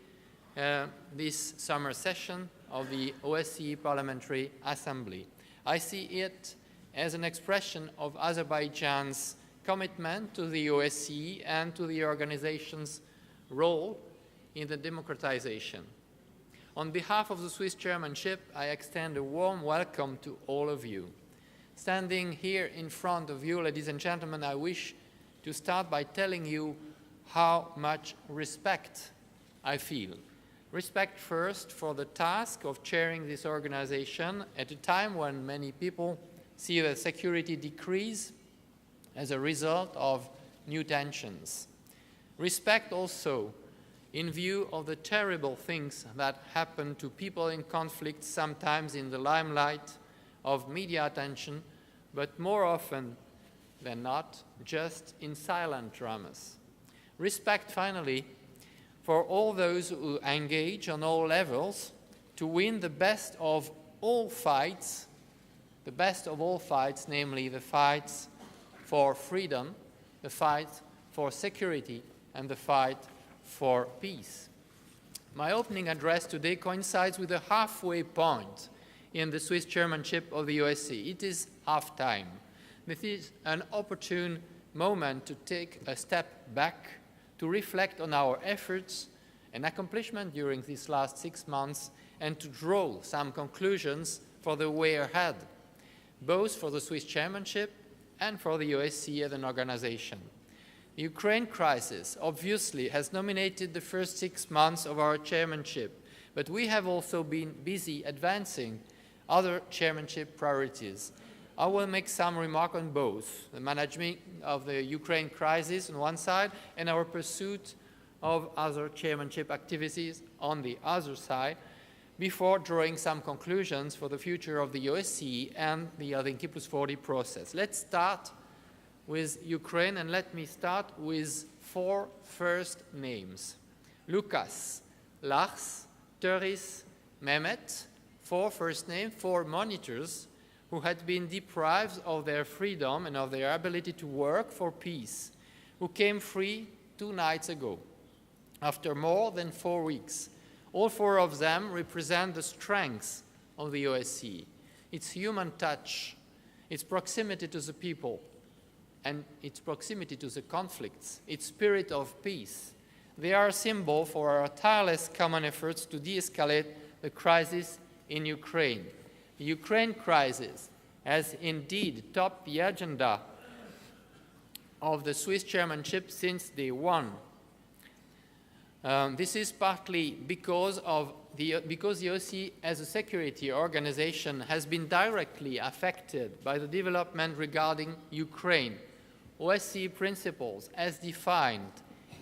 this summer session of the OSCE Parliamentary Assembly. I see it as an expression of Azerbaijan's commitment to the OSCE and to the organization's role in the democratization. On behalf of the Swiss chairmanship, I extend a warm welcome to all of you. Standing here in front of you, ladies and gentlemen, I wish to start by telling you how much respect I feel. Respect first for the task of chairing this organization at a time when many people see the security decrease as a result of new tensions. Respect also in view of the terrible things that happen to people in conflict, sometimes in the limelight of media attention, but more often than not, just in silent dramas. Respect, finally, for all those who engage on all levels to win the best of all fights, namely the fights for freedom, the fight for security, and the fight for peace. My opening address today coincides with the halfway point in the Swiss chairmanship of the OSCE. It is half-time. This is an opportune moment to take a step back, to reflect on our efforts and accomplishment during these last 6 months, and to draw some conclusions for the way ahead. both for the Swiss chairmanship and for the OSCE as an organization. The Ukraine crisis obviously has dominated the first 6 months of our chairmanship, but we have also been busy advancing other chairmanship priorities. I will make some remark on both, the management of the Ukraine crisis on one side and our pursuit of other chairmanship activities on the other side, before drawing some conclusions for the future of the OSCE and the Helsinki Plus 40 process. Let's start with Ukraine, and let me start with 4 first names. Lukas, Lars, Töris, Mehmet, 4 first names, 4 monitors who had been deprived of their freedom and of their ability to work for peace, who came free 2 nights ago, after more than 4 weeks. All 4 of them represent the strengths of the OSCE, its human touch, its proximity to the people, and its proximity to the conflicts, its spirit of peace. They are a symbol for our tireless common efforts to de-escalate the crisis in Ukraine. The Ukraine crisis has indeed topped the agenda of the Swiss chairmanship since day one. This is partly because the OSCE as a security organization has been directly affected by the development regarding Ukraine. OSCE principles, as defined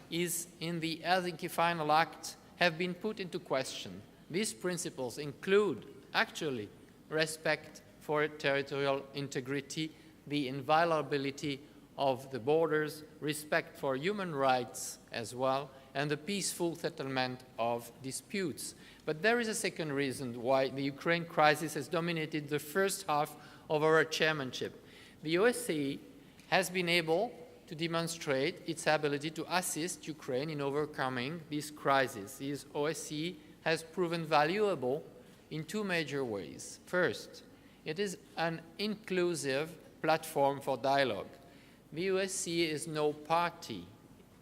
in the Helsinki Final Act, have been put into question. These principles include, actually, respect for territorial integrity, the inviolability of the borders, respect for human rights as well, and the peaceful settlement of disputes. But there is a second reason why the Ukraine crisis has dominated the first half of our chairmanship. The OSCE has been able to demonstrate its ability to assist Ukraine in overcoming this crisis. The OSCE has proven valuable in 2 major ways. First, it is an inclusive platform for dialogue. The OSCE is no party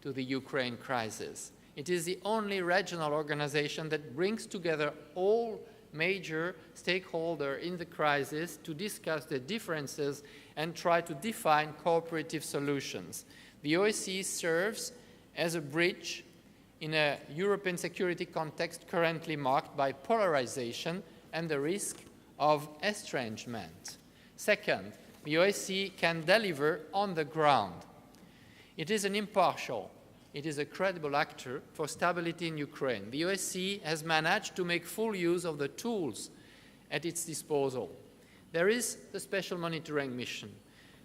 to the Ukraine crisis. It is the only regional organization that brings together all major stakeholders in the crisis to discuss the differences and try to define cooperative solutions. The OSCE serves as a bridge in a European security context currently marked by polarization and the risk of estrangement. Second, the OSCE can deliver on the ground. It is an impartial, it is a credible actor for stability in Ukraine. The OSCE has managed to make full use of the tools at its disposal. There is the special monitoring mission.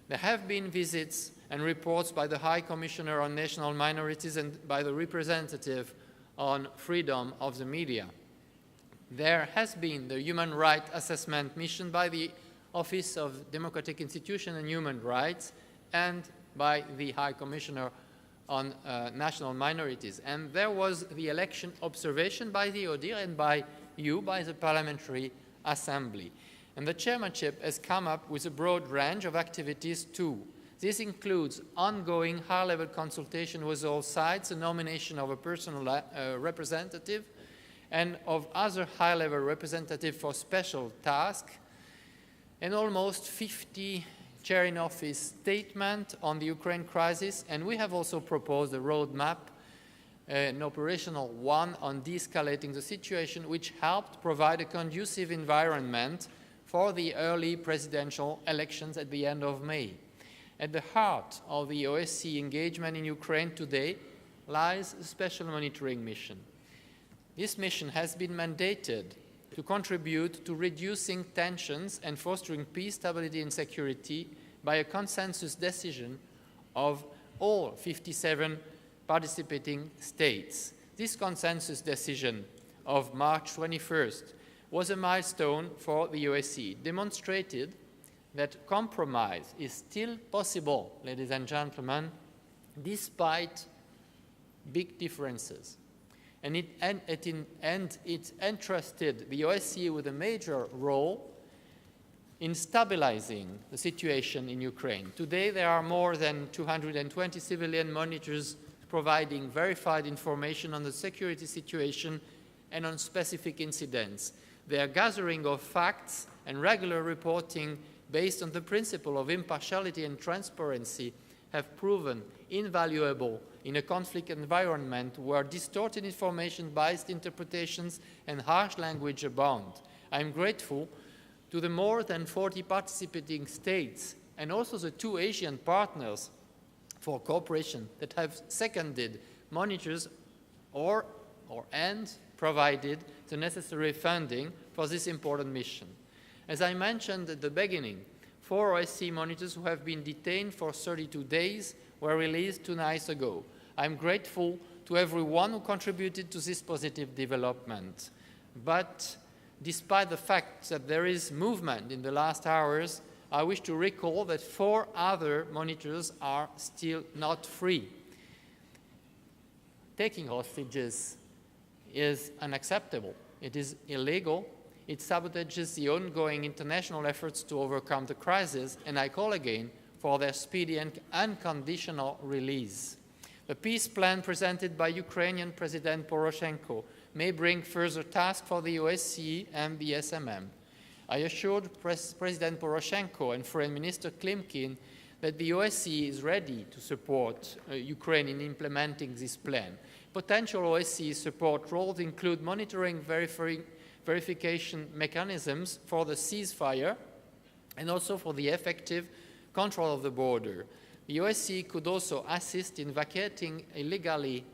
There have been visits and reports by the High Commissioner on National Minorities and by the representative on freedom of the media. There has been the Human Rights Assessment Mission by the Office of Democratic Institutions and Human Rights and by the High Commissioner on National Minorities. And there was the election observation by the ODIHR and by you, by the Parliamentary Assembly. And the chairmanship has come up with a broad range of activities too. This includes ongoing high-level consultation with all sides, the nomination of a personal representative, and of other high-level representatives for special tasks, and almost 50 chair-in-office statements on the Ukraine crisis, and we have also proposed a roadmap, an operational one on de-escalating the situation, which helped provide a conducive environment for the early presidential elections at the end of May. At the heart of the OSCE engagement in Ukraine today lies a special monitoring mission. This mission has been mandated to contribute to reducing tensions and fostering peace, stability and security by a consensus decision of all 57 participating states. This consensus decision of March 21st was a milestone for the OSCE, demonstrated that compromise is still possible, ladies and gentlemen, despite big differences. And it entrusted the OSCE with a major role in stabilizing the situation in Ukraine. Today, there are more than 220 civilian monitors providing verified information on the security situation and on specific incidents. Their gathering of facts and regular reporting based on the principle of impartiality and transparency, have proven invaluable in a conflict environment where distorted information, biased interpretations, and harsh language abound. I am grateful to the more than 40 participating states and also the 2 Asian partners for cooperation that have seconded monitors and provided the necessary funding for this important mission. As I mentioned at the beginning, 4 OSCE monitors who have been detained for 32 days were released 2 nights ago. I'm grateful to everyone who contributed to this positive development. But despite the fact that there is movement in the last hours, I wish to recall that 4 other monitors are still not free. Taking hostages is unacceptable. It is illegal. It sabotages the ongoing international efforts to overcome the crisis, and I call again for their speedy and unconditional release. The peace plan presented by Ukrainian President Poroshenko may bring further tasks for the OSCE and the SMM. I assured President Poroshenko and Foreign Minister Klimkin that the OSCE is ready to support Ukraine in implementing this plan. Potential OSCE support roles include monitoring, verification mechanisms for the ceasefire and also for the effective control of the border. The OSCE could also assist in vacating illegally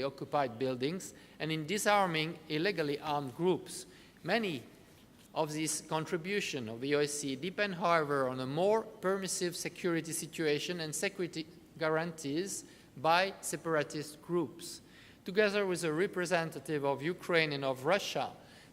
occupied buildings, and in disarming illegally armed groups. Many of these contributions of the OSCE depend, however, on a more permissive security situation and security guarantees by separatist groups. Together with a representative of Ukraine and of Russia,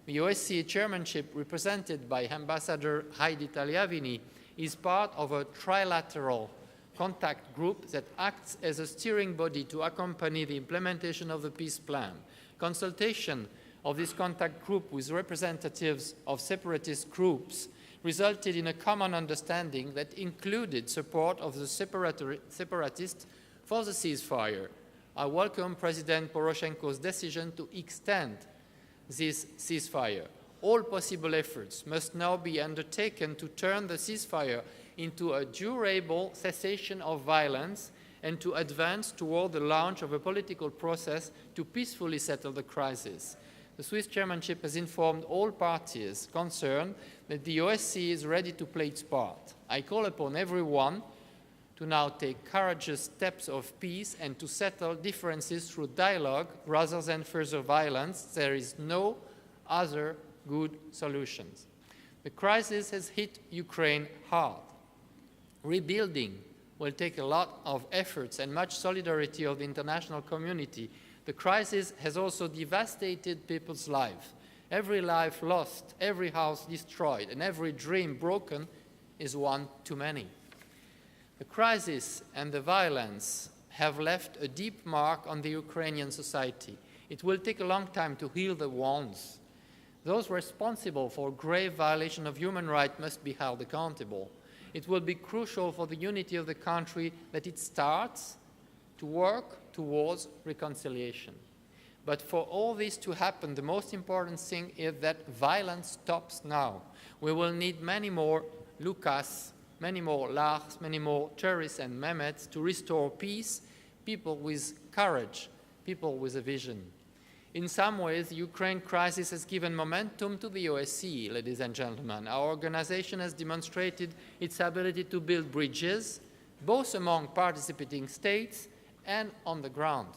the OSCE chairmanship, represented by Ambassador Heidi Tagliavini, is part of a trilateral contact group that acts as a steering body to accompany the implementation of the peace plan. Consultation of this contact group with representatives of separatist groups resulted in a common understanding that included support of the separatists for the ceasefire. I welcome President Poroshenko's decision to extend this ceasefire. All possible efforts must now be undertaken to turn the ceasefire into a durable cessation of violence and to advance toward the launch of a political process to peacefully settle the crisis. The Swiss chairmanship has informed all parties concerned that the OSCE is ready to play its part. I call upon everyone to now take courageous steps of peace and to settle differences through dialogue rather than further violence. There is no other good solutions. The crisis has hit Ukraine hard. Rebuilding will take a lot of efforts and much solidarity of the international community. The crisis has also devastated people's lives. Every life lost, every house destroyed, and every dream broken is one too many. The crisis and the violence have left a deep mark on the Ukrainian society. It will take a long time to heal the wounds. Those responsible for grave violation of human rights must be held accountable. It will be crucial for the unity of the country that it starts to work towards reconciliation. But for all this to happen, the most important thing is that violence stops now. We will need many more Lucas, many more Lars, many more Terris and Mehmets to restore peace, people with courage, people with a vision. In some ways, the Ukraine crisis has given momentum to the OSCE, ladies and gentlemen. Our organization has demonstrated its ability to build bridges, both among participating states and on the ground.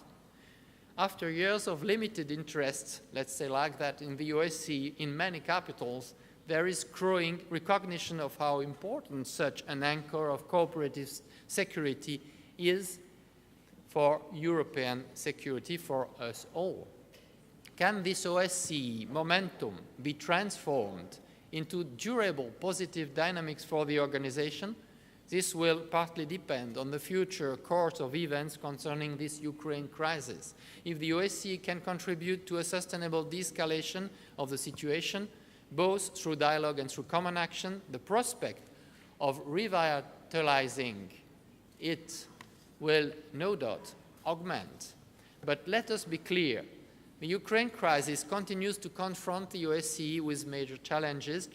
After years of limited interest, let's say like that, in the OSCE in many capitals, there is growing recognition of how important such an anchor of cooperative security is for European security for us all. Can this OSCE momentum be transformed into durable positive dynamics for the organization? This will partly depend on the future course of events concerning this Ukraine crisis. If the OSCE can contribute to a sustainable de-escalation of the situation, both through dialogue and through common action, the prospect of revitalizing it will no doubt augment. But let us be clear. The Ukraine crisis continues to confront the OSCE with major challenges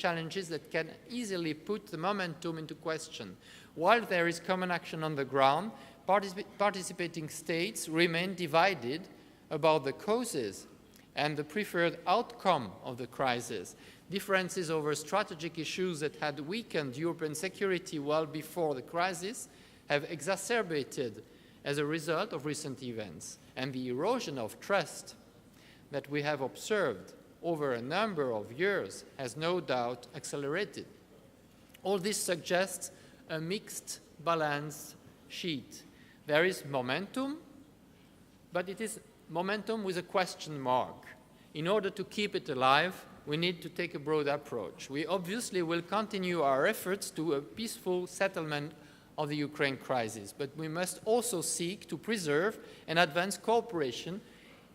that can easily put the momentum into question. While there is common action on the ground, participating states remain divided about the causes and the preferred outcome of the crisis. Differences over strategic issues that had weakened European security well before the crisis have exacerbated as a result of recent events, and the erosion of trust that we have observed over a number of years has no doubt accelerated. All this suggests a mixed, balanced sheet. There is momentum, but it is momentum with a question mark. In order to keep it alive, we need to take a broad approach. We obviously will continue our efforts to a peaceful settlement of the Ukraine crisis, but we must also seek to preserve and advance cooperation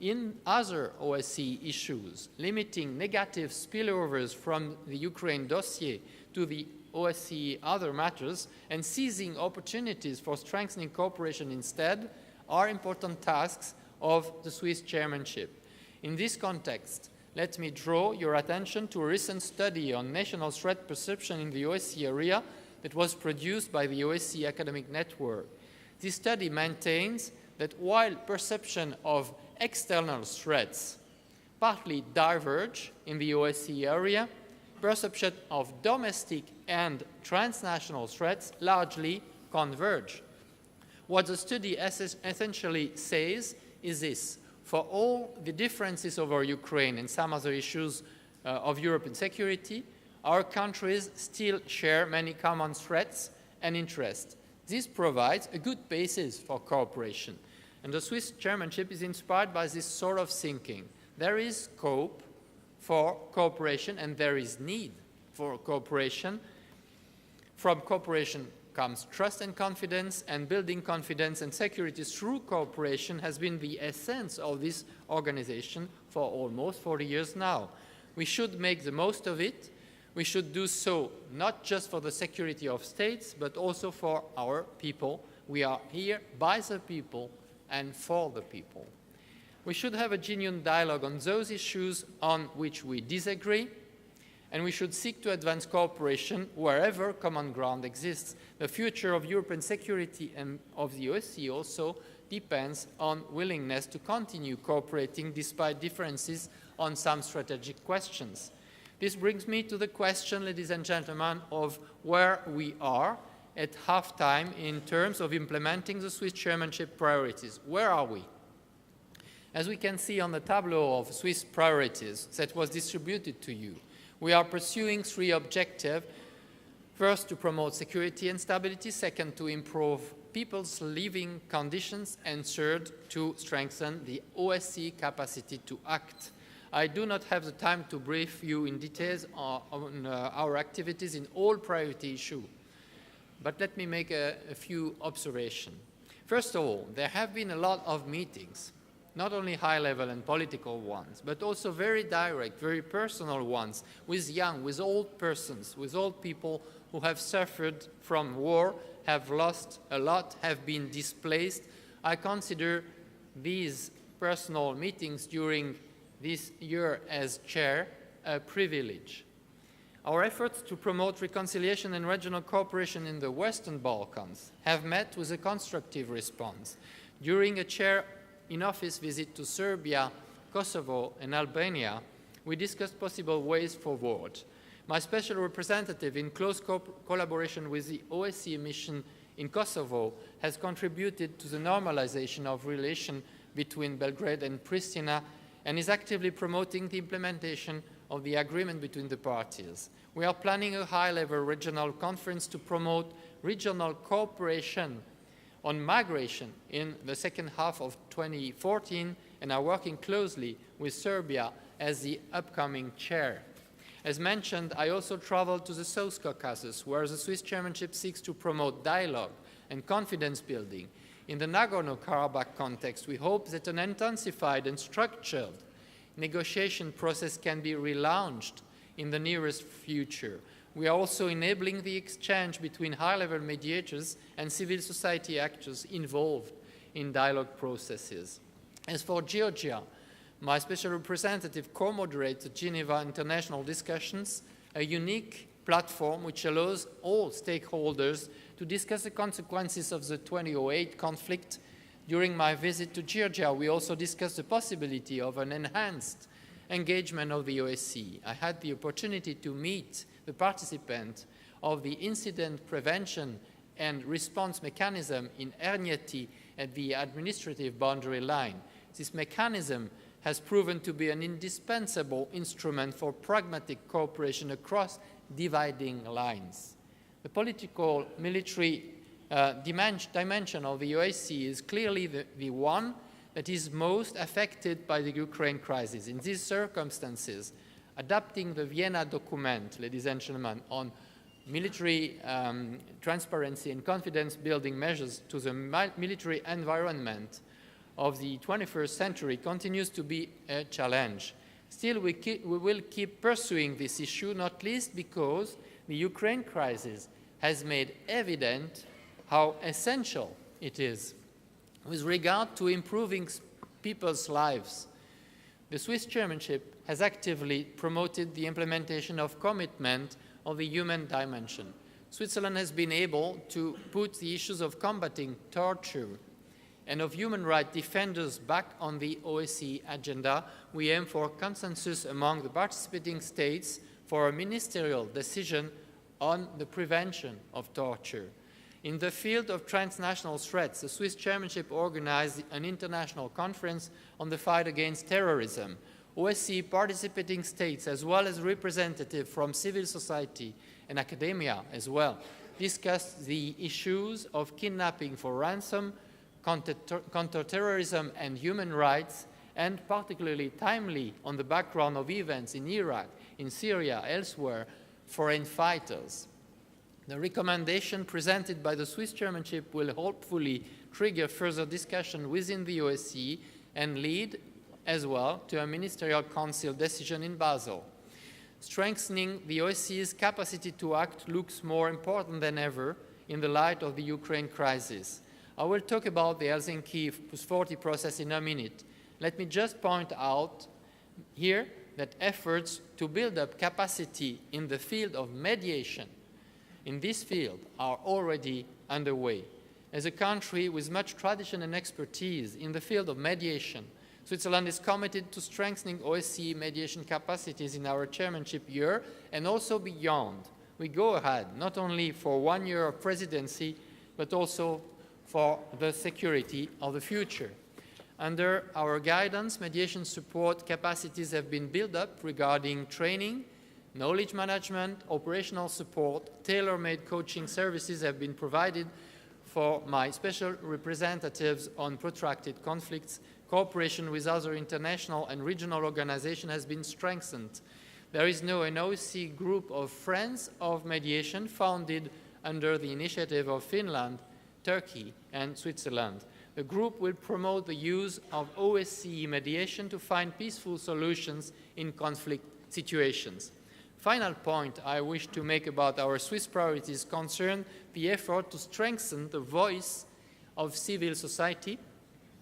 in other OSCE issues, limiting negative spillovers from the Ukraine dossier to the OSCE other matters and seizing opportunities for strengthening cooperation instead are important tasks of the Swiss chairmanship. In this context, let me draw your attention to a recent study on national threat perception in the OSCE area that was produced by the OSCE Academic Network. This study maintains that while perception of external threats partly diverge in the OSCE area, perception of domestic and transnational threats largely converge. What the study essentially says is this: for all the differences over Ukraine and some other issues of European security, our countries still share many common threats and interests. This provides a good basis for cooperation. And the Swiss chairmanship is inspired by this sort of thinking. There is scope for cooperation and there is need for cooperation. From cooperation comes trust and confidence, and building confidence and security through cooperation has been the essence of this organization for almost 40 years now. We should make the most of it. We should do so not just for the security of states, but also for our people. We are here by the people and for the people. We should have a genuine dialogue on those issues on which we disagree, and we should seek to advance cooperation wherever common ground exists. The future of European security and of the OSCE also depends on willingness to continue cooperating despite differences on some strategic questions. This brings me to the question, ladies and gentlemen, of where we are at halftime in terms of implementing the Swiss chairmanship priorities. Where are we? As we can see on the tableau of Swiss priorities that was distributed to you, we are pursuing three objectives. First, to promote security and stability. Second, to improve people's living conditions. And third, to strengthen the OSCE capacity to act. I do not have the time to brief you in details on our activities in all priority issues, but let me make a few observations. First of all, there have been a lot of meetings, not only high-level and political ones, but also very direct, very personal ones, with young, with old persons, with old people who have suffered from war, have lost a lot, have been displaced. I consider these personal meetings during this year as chair a privilege. Our efforts to promote reconciliation and regional cooperation in the Western Balkans have met with a constructive response. During a chair-in-office visit to Serbia, Kosovo, and Albania, we discussed possible ways forward. My special representative, in close collaboration with the OSCE mission in Kosovo, has contributed to the normalization of relations between Belgrade and Pristina and is actively promoting the implementation of the agreement between the parties. We are planning a high-level regional conference to promote regional cooperation on migration in the second half of 2014 and are working closely with Serbia as the upcoming chair. As mentioned, I also traveled to the South Caucasus, where the Swiss chairmanship seeks to promote dialogue and confidence building. In the Nagorno-Karabakh context, we hope that an intensified and structured negotiation process can be relaunched in the nearest future. We are also enabling the exchange between high-level mediators and civil society actors involved in dialogue processes. As for Georgia, My special representative co-moderates the Geneva International Discussions, a unique platform which allows all stakeholders to discuss the consequences of the 2008 conflict. During my visit to Georgia, we also discussed the possibility of an enhanced engagement of the OSCE. I had the opportunity to meet the participants of the Incident Prevention and Response Mechanism in Ernieti at the administrative boundary line. This mechanism has proven to be an indispensable instrument for pragmatic cooperation across dividing lines. The political military dimension of the OSCE is clearly the one that is most affected by the Ukraine crisis. In these circumstances, adapting the Vienna document, ladies and gentlemen, on military transparency and confidence-building measures to the military environment of the 21st century continues to be a challenge. Still, we will keep pursuing this issue, not least because the Ukraine crisis has made evident how essential it is with regard to improving people's lives. The Swiss chairmanship has actively promoted the implementation of commitment of the human dimension. Switzerland has been able to put the issues of combating torture and of human rights defenders back on the OSCE agenda. We aim for consensus among the participating states for a ministerial decision on the prevention of torture. In the field of transnational threats, the Swiss chairmanship organized an international conference on the fight against terrorism. OSCE participating states, as well as representatives from civil society and academia as well, discussed the issues of kidnapping for ransom, counterterrorism and human rights, and particularly timely on the background of events in Iraq, in Syria, elsewhere, foreign fighters. The recommendation presented by the Swiss chairmanship will hopefully trigger further discussion within the OSCE and lead as well to a ministerial council decision in Basel. Strengthening the OSCE's capacity to act looks more important than ever in the light of the Ukraine crisis. I will talk about the Helsinki +40 process in a minute. Let me just point out here that efforts to build up capacity in the field of mediation in this field are already underway. As a country with much tradition and expertise in the field of mediation, Switzerland is committed to strengthening OSCE mediation capacities in our chairmanship year and also beyond. We go ahead not only for 1 year of presidency, but also for the security of the future. Under our guidance, mediation support capacities have been built up regarding training, knowledge management, operational support, tailor-made coaching services have been provided for my special representatives on protracted conflicts. Cooperation with other international and regional organizations has been strengthened. There is now an OSCE group of Friends of Mediation founded under the initiative of Finland, Turkey, and Switzerland. The group will promote the use of OSCE mediation to find peaceful solutions in conflict situations. Final point I wish to make about our Swiss priorities concern the effort to strengthen the voice of civil society,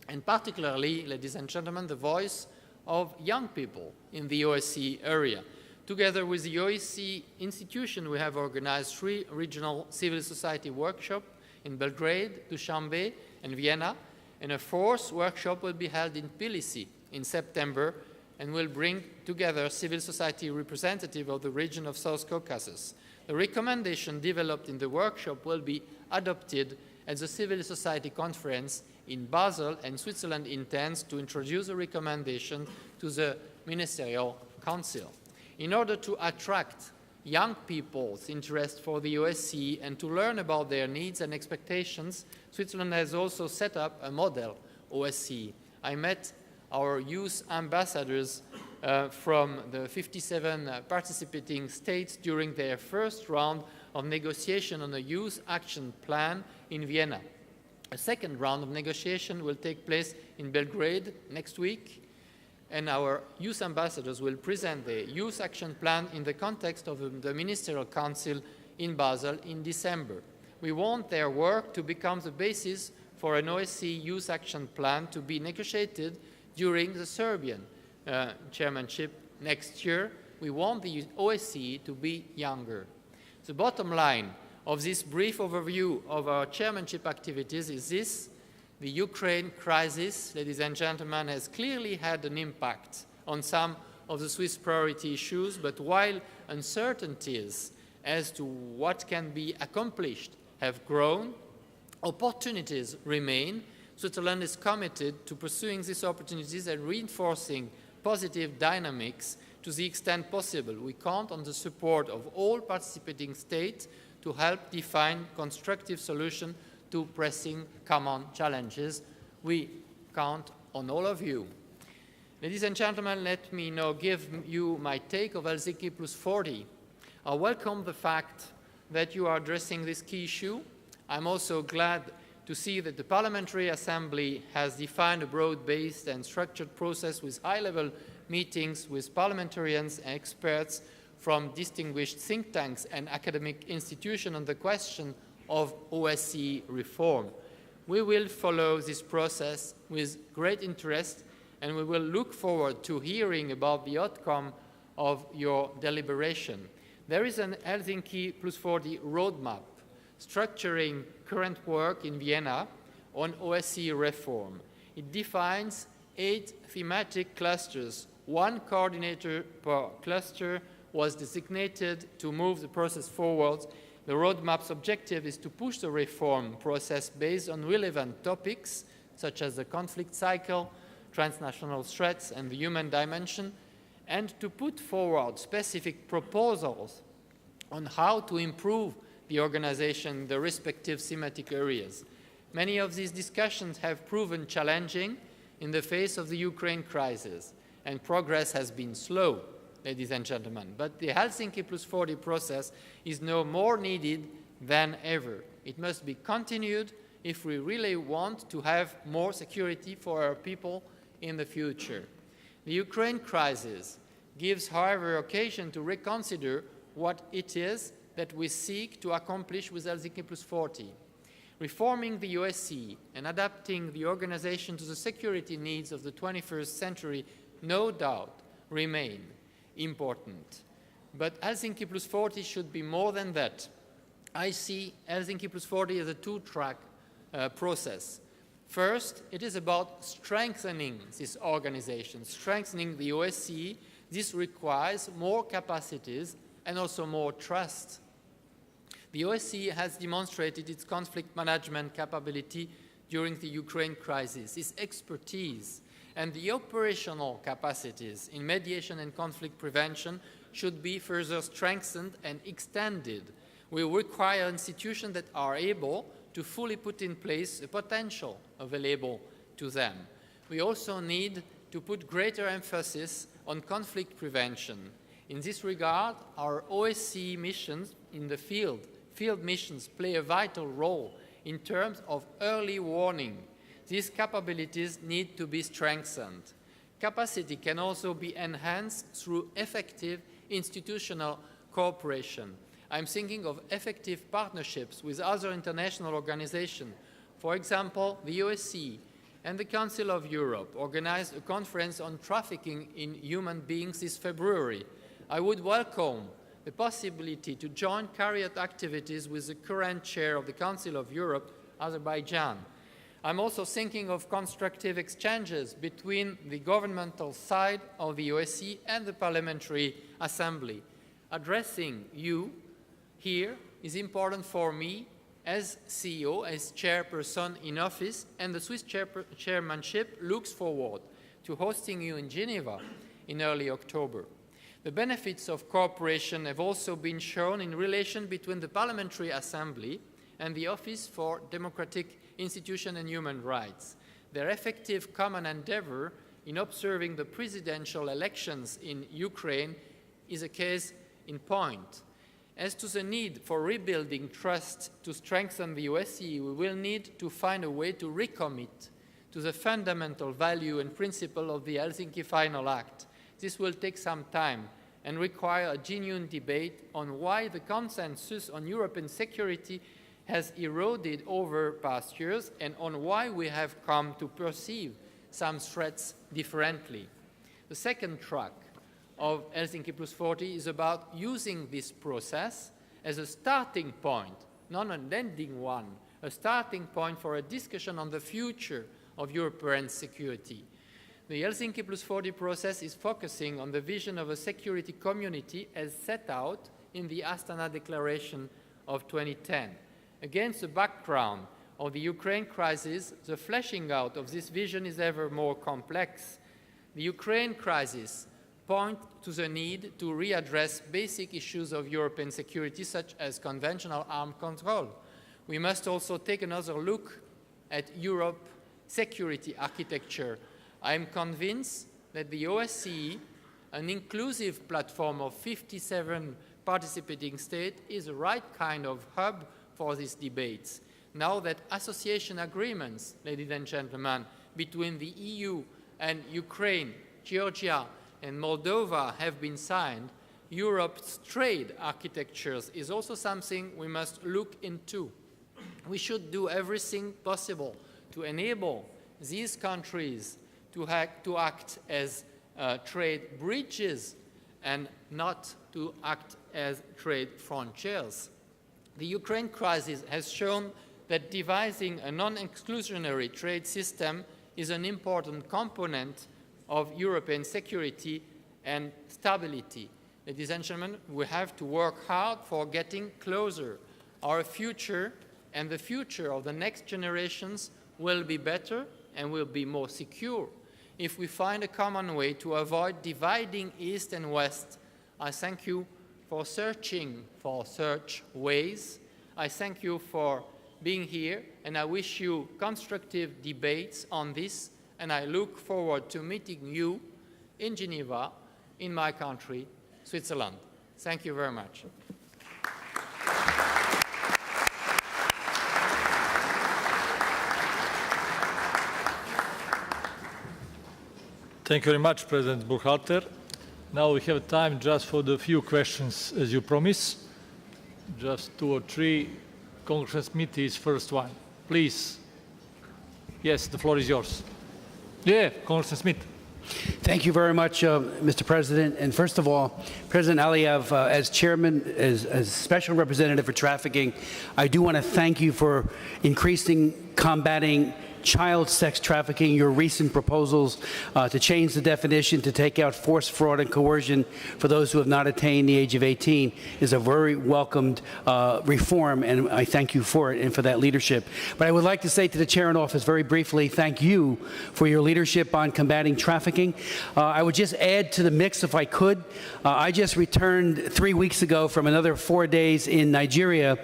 and particularly, ladies and gentlemen, the voice of young people in the OSCE area. Together with the OSCE institution, we have organized 3 regional civil society workshops in Belgrade, Dushanbe, and Vienna, and a 4th workshop will be held in Tbilisi in September and will bring together civil society representatives of the region of South Caucasus. The recommendation developed in the workshop will be adopted at the Civil Society Conference in Basel, and Switzerland intends to introduce a recommendation to the Ministerial Council. In order to attract young people's interest for the OSCE and to learn about their needs and expectations, Switzerland has also set up a model OSCE. I met our youth ambassadors from the 57 participating states during their first round of negotiation on a youth action plan in Vienna. A second round of negotiation will take place in Belgrade next week, and our youth ambassadors will present the youth action plan in the context of the Ministerial Council in Basel in December. We want their work to become the basis for an OSCE youth action plan to be negotiated during the Serbian chairmanship next year. We want the OSCE to be younger. The bottom line of this brief overview of our chairmanship activities is this: the Ukraine crisis, ladies and gentlemen, has clearly had an impact on some of the Swiss priority issues, but while uncertainties as to what can be accomplished have grown, opportunities remain. Switzerland is committed to pursuing these opportunities and reinforcing positive dynamics to the extent possible. We count on the support of all participating states to help define constructive solutions to pressing common challenges. We count on all of you. Ladies and gentlemen, let me now give you my take of Helsinki Plus 40. I welcome the fact that you are addressing this key issue. I'm also glad to see that the Parliamentary Assembly has defined a broad-based and structured process with high-level meetings with parliamentarians and experts from distinguished think tanks and academic institutions on the question of OSCE reform. We will follow this process with great interest, and we will look forward to hearing about the outcome of your deliberation. There is an Helsinki Plus 40 roadmap structuring current work in Vienna on OSCE reform. It defines 8 thematic clusters. 1 coordinator per cluster was designated to move the process forward. The roadmap's objective is to push the reform process based on relevant topics such as the conflict cycle, transnational threats, and the human dimension, and to put forward specific proposals on how to improve the organization in the respective thematic areas. Many of these discussions have proven challenging in the face of the Ukraine crisis, and progress has been slow, ladies and gentlemen. But the Helsinki Plus 40 process is now more needed than ever. It must be continued if we really want to have more security for our people in the future. The Ukraine crisis gives, however, occasion to reconsider what it is that we seek to accomplish with Helsinki Plus 40. Reforming the OSCE and adapting the organization to the security needs of the 21st century no doubt remain important. But Helsinki Plus 40 should be more than that. I see Helsinki Plus 40 as a two-track process. First, it is about strengthening this organization, strengthening the OSCE. This requires more capacities and also more trust. The OSCE has demonstrated its conflict management capability during the Ukraine crisis. Its expertise and the operational capacities in mediation and conflict prevention should be further strengthened and extended. We require institutions that are able to fully put in place the potential available to them. We also need to put greater emphasis on conflict prevention. In this regard, our OSCE missions in the field missions play a vital role in terms of early warning. These capabilities need to be strengthened. Capacity can also be enhanced through effective institutional cooperation. I'm thinking of effective partnerships with other international organizations. For example, the OSCE and the Council of Europe organized a conference on trafficking in human beings this February. I would welcome the possibility to join CARIAT activities with the current chair of the Council of Europe, Azerbaijan. I'm also thinking of constructive exchanges between the governmental side of the OSCE and the Parliamentary Assembly. Addressing you here is important for me as CEO, as chairperson in office, and the Swiss chairmanship looks forward to hosting you in Geneva in early October. The benefits of cooperation have also been shown in relation between the Parliamentary Assembly and the Office for Democratic Institutions and Human Rights. Their effective common endeavor in observing the presidential elections in Ukraine is a case in point. As to the need for rebuilding trust to strengthen the OSCE, we will need to find a way to recommit to the fundamental value and principle of the Helsinki Final Act. This will take some time and require a genuine debate on why the consensus on European security has eroded over past years and on why we have come to perceive some threats differently. The second track of Helsinki Plus 40 is about using this process as a starting point, not an ending one, a starting point for a discussion on the future of European security. The Helsinki Plus 40 process is focusing on the vision of a security community as set out in the Astana Declaration of 2010. Against the background of the Ukraine crisis, the fleshing out of this vision is ever more complex. The Ukraine crisis points to the need to readdress basic issues of European security, such as conventional arms control. We must also take another look at Europe's security architecture. I am convinced that the OSCE, an inclusive platform of 57 participating states, is the right kind of hub for these debates. Now that association agreements, ladies and gentlemen, between the EU and Ukraine, Georgia, and Moldova have been signed, Europe's trade architectures is also something we must look into. We should do everything possible to enable these countries to act as trade bridges and not to act as trade frontiers. The Ukraine crisis has shown that devising a non-exclusionary trade system is an important component of European security and stability. Ladies and gentlemen, we have to work hard for getting closer. Our future and the future of the next generations will be better and will be more secure if we find a common way to avoid dividing East and West. I thank you for searching for such ways. I thank you for being here, and I wish you constructive debates on this, and I look forward to meeting you in Geneva, in my country, Switzerland. Thank you very much. Thank you very much, President Buchhalter. Now we have time just for the few questions, as you promised. Just 2 or 3. Congressman Smith is first one. Please. Yes, the floor is yours. Yeah, Congressman Smith. Thank you very much, Mr. President. And first of all, President Aliyev, as chairman, as special representative for trafficking, I do want to thank you for increasing combating child sex trafficking, your recent proposals to change the definition to take out force, fraud, and coercion for those who have not attained the age of 18 is a very welcomed reform, and I thank you for it and for that leadership. But I would like to say to the chair in office very briefly, thank you for your leadership on combating trafficking. I would just add to the mix if I could. I just returned 3 weeks ago from another 4 days in Nigeria,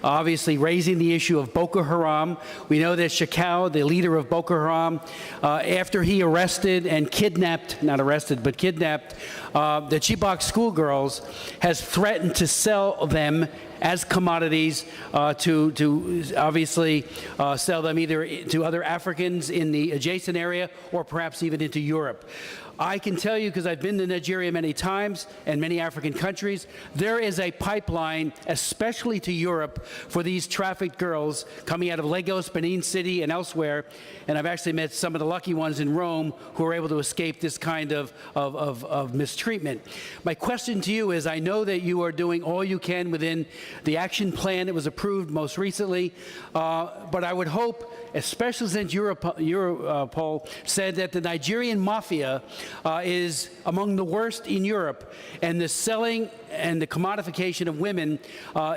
obviously raising the issue of Boko Haram. We know that Shekau, the leader of Boko Haram, after he arrested and kidnapped, not arrested, but kidnapped the Chibok schoolgirls, has threatened to sell them as commodities to obviously sell them either to other Africans in the adjacent area or perhaps even into Europe. I can tell you, because I've been to Nigeria many times and many African countries, there is a pipeline, especially to Europe, for these trafficked girls coming out of Lagos, Benin City, and elsewhere. And I've actually met some of the lucky ones in Rome who are able to escape this kind of mistreatment. My question to you is, I know that you are doing all you can within the action plan that was approved most recently, but I would hope, especially since Europol said that the Nigerian mafia is among the worst in Europe, and the selling and the commodification of women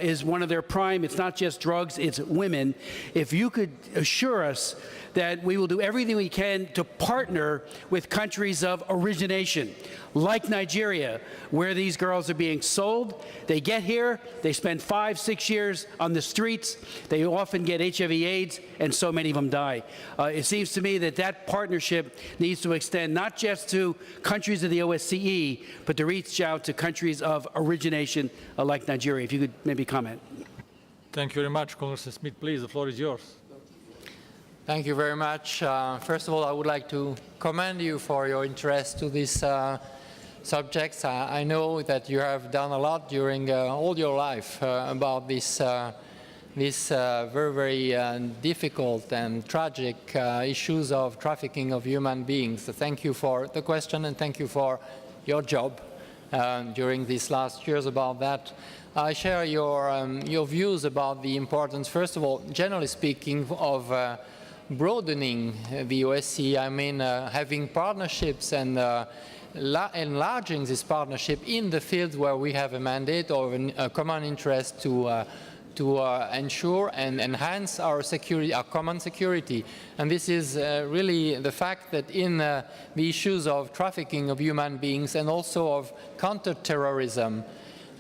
is one of their prime. It's not just drugs, it's women. If you could assure us that we will do everything we can to partner with countries of origination, like Nigeria, where these girls are being sold. They get here, they spend 5, 6 years on the streets, they often get HIV/AIDS, and so many of them die. It seems to me that that partnership needs to extend not just to countries of the OSCE, but to reach out to countries of origination like Nigeria. If you could maybe comment. Thank you very much, Congressman Smith. Please, the floor is yours. Thank you very much. First of all, I would like to commend you for your interest to these subjects. I know that you have done a lot during all your life about this these very difficult and tragic issues of trafficking of human beings. So thank you for the question, and thank you for your job during these last years about that. I share your views about the importance, first of all, generally speaking, of broadening the OSCE. I mean, having partnerships and enlarging this partnership in the fields where we have a mandate or a common interest to ensure and enhance our security, our common security. And this is really the fact that in the issues of trafficking of human beings and also of counterterrorism,